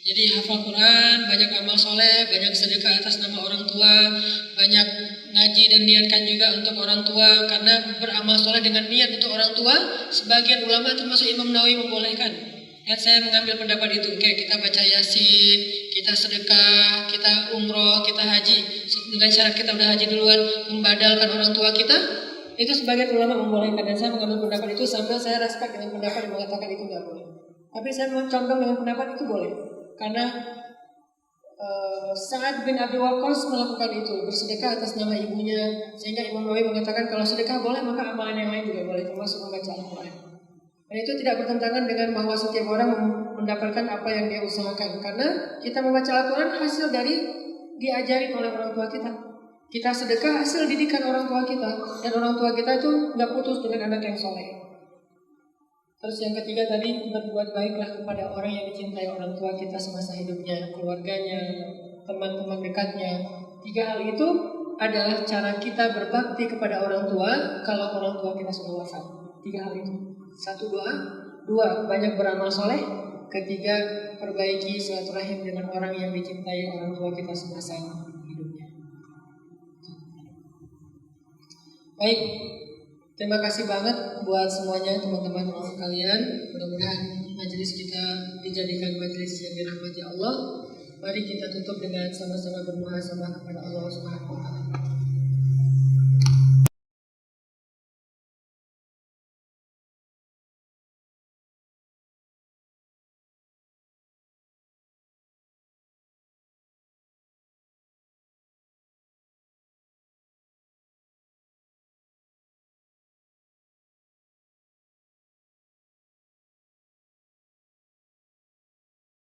Jadi hafal Quran, banyak amal soleh, banyak sedekah atas nama orang tua, banyak ngaji dan niatkan juga untuk orang tua, karena beramal soleh dengan niat untuk orang tua, sebagian ulama termasuk Imam Nawawi membolehkan. Dan saya mengambil pendapat itu, kayak kita baca Yasin, kita sedekah, kita umroh, kita haji, dengan syarat kita udah haji duluan, membadalkan orang tua kita, itu sebagian ulama membolehkan. Dan saya mengambil pendapat itu sambil saya respect dengan pendapat yang mengatakan itu nggak boleh. Tapi saya mau condong dengan pendapat itu boleh. Karena Sa'ad bin Abi Waqqas melakukan itu, bersedekah atas nama ibunya, sehingga Imam Nawawi mengatakan kalau sedekah boleh, maka amalan yang lain juga boleh, termasuk membaca Al-Quran. Dan itu tidak bertentangan dengan bahwa setiap orang mendapatkan apa yang dia usahakan, karena kita membaca Al-Quran hasil dari diajari oleh orang tua kita. Kita sedekah hasil didikan orang tua kita, dan orang tua kita itu nggak putus dengan anak yang soleh. Terus yang ketiga tadi, berbuat baiklah kepada orang yang dicintai orang tua kita semasa hidupnya, keluarganya, teman-teman dekatnya. 3 hal itu adalah cara kita berbakti kepada orang tua kalau orang tua kita sudah wafat. 3 hal itu. 1, doa. 2, banyak beramal soleh. 3, perbaiki silaturahim dengan orang yang dicintai orang tua kita semasa hidupnya. Baik. Terima kasih banget buat semuanya teman-teman sekalian. Mudah-mudahan majelis kita dijadikan majelis yang dirahmati Allah. Mari kita tutup dengan sama-sama bermuhasabah kepada Allah Subhanahu wa taala.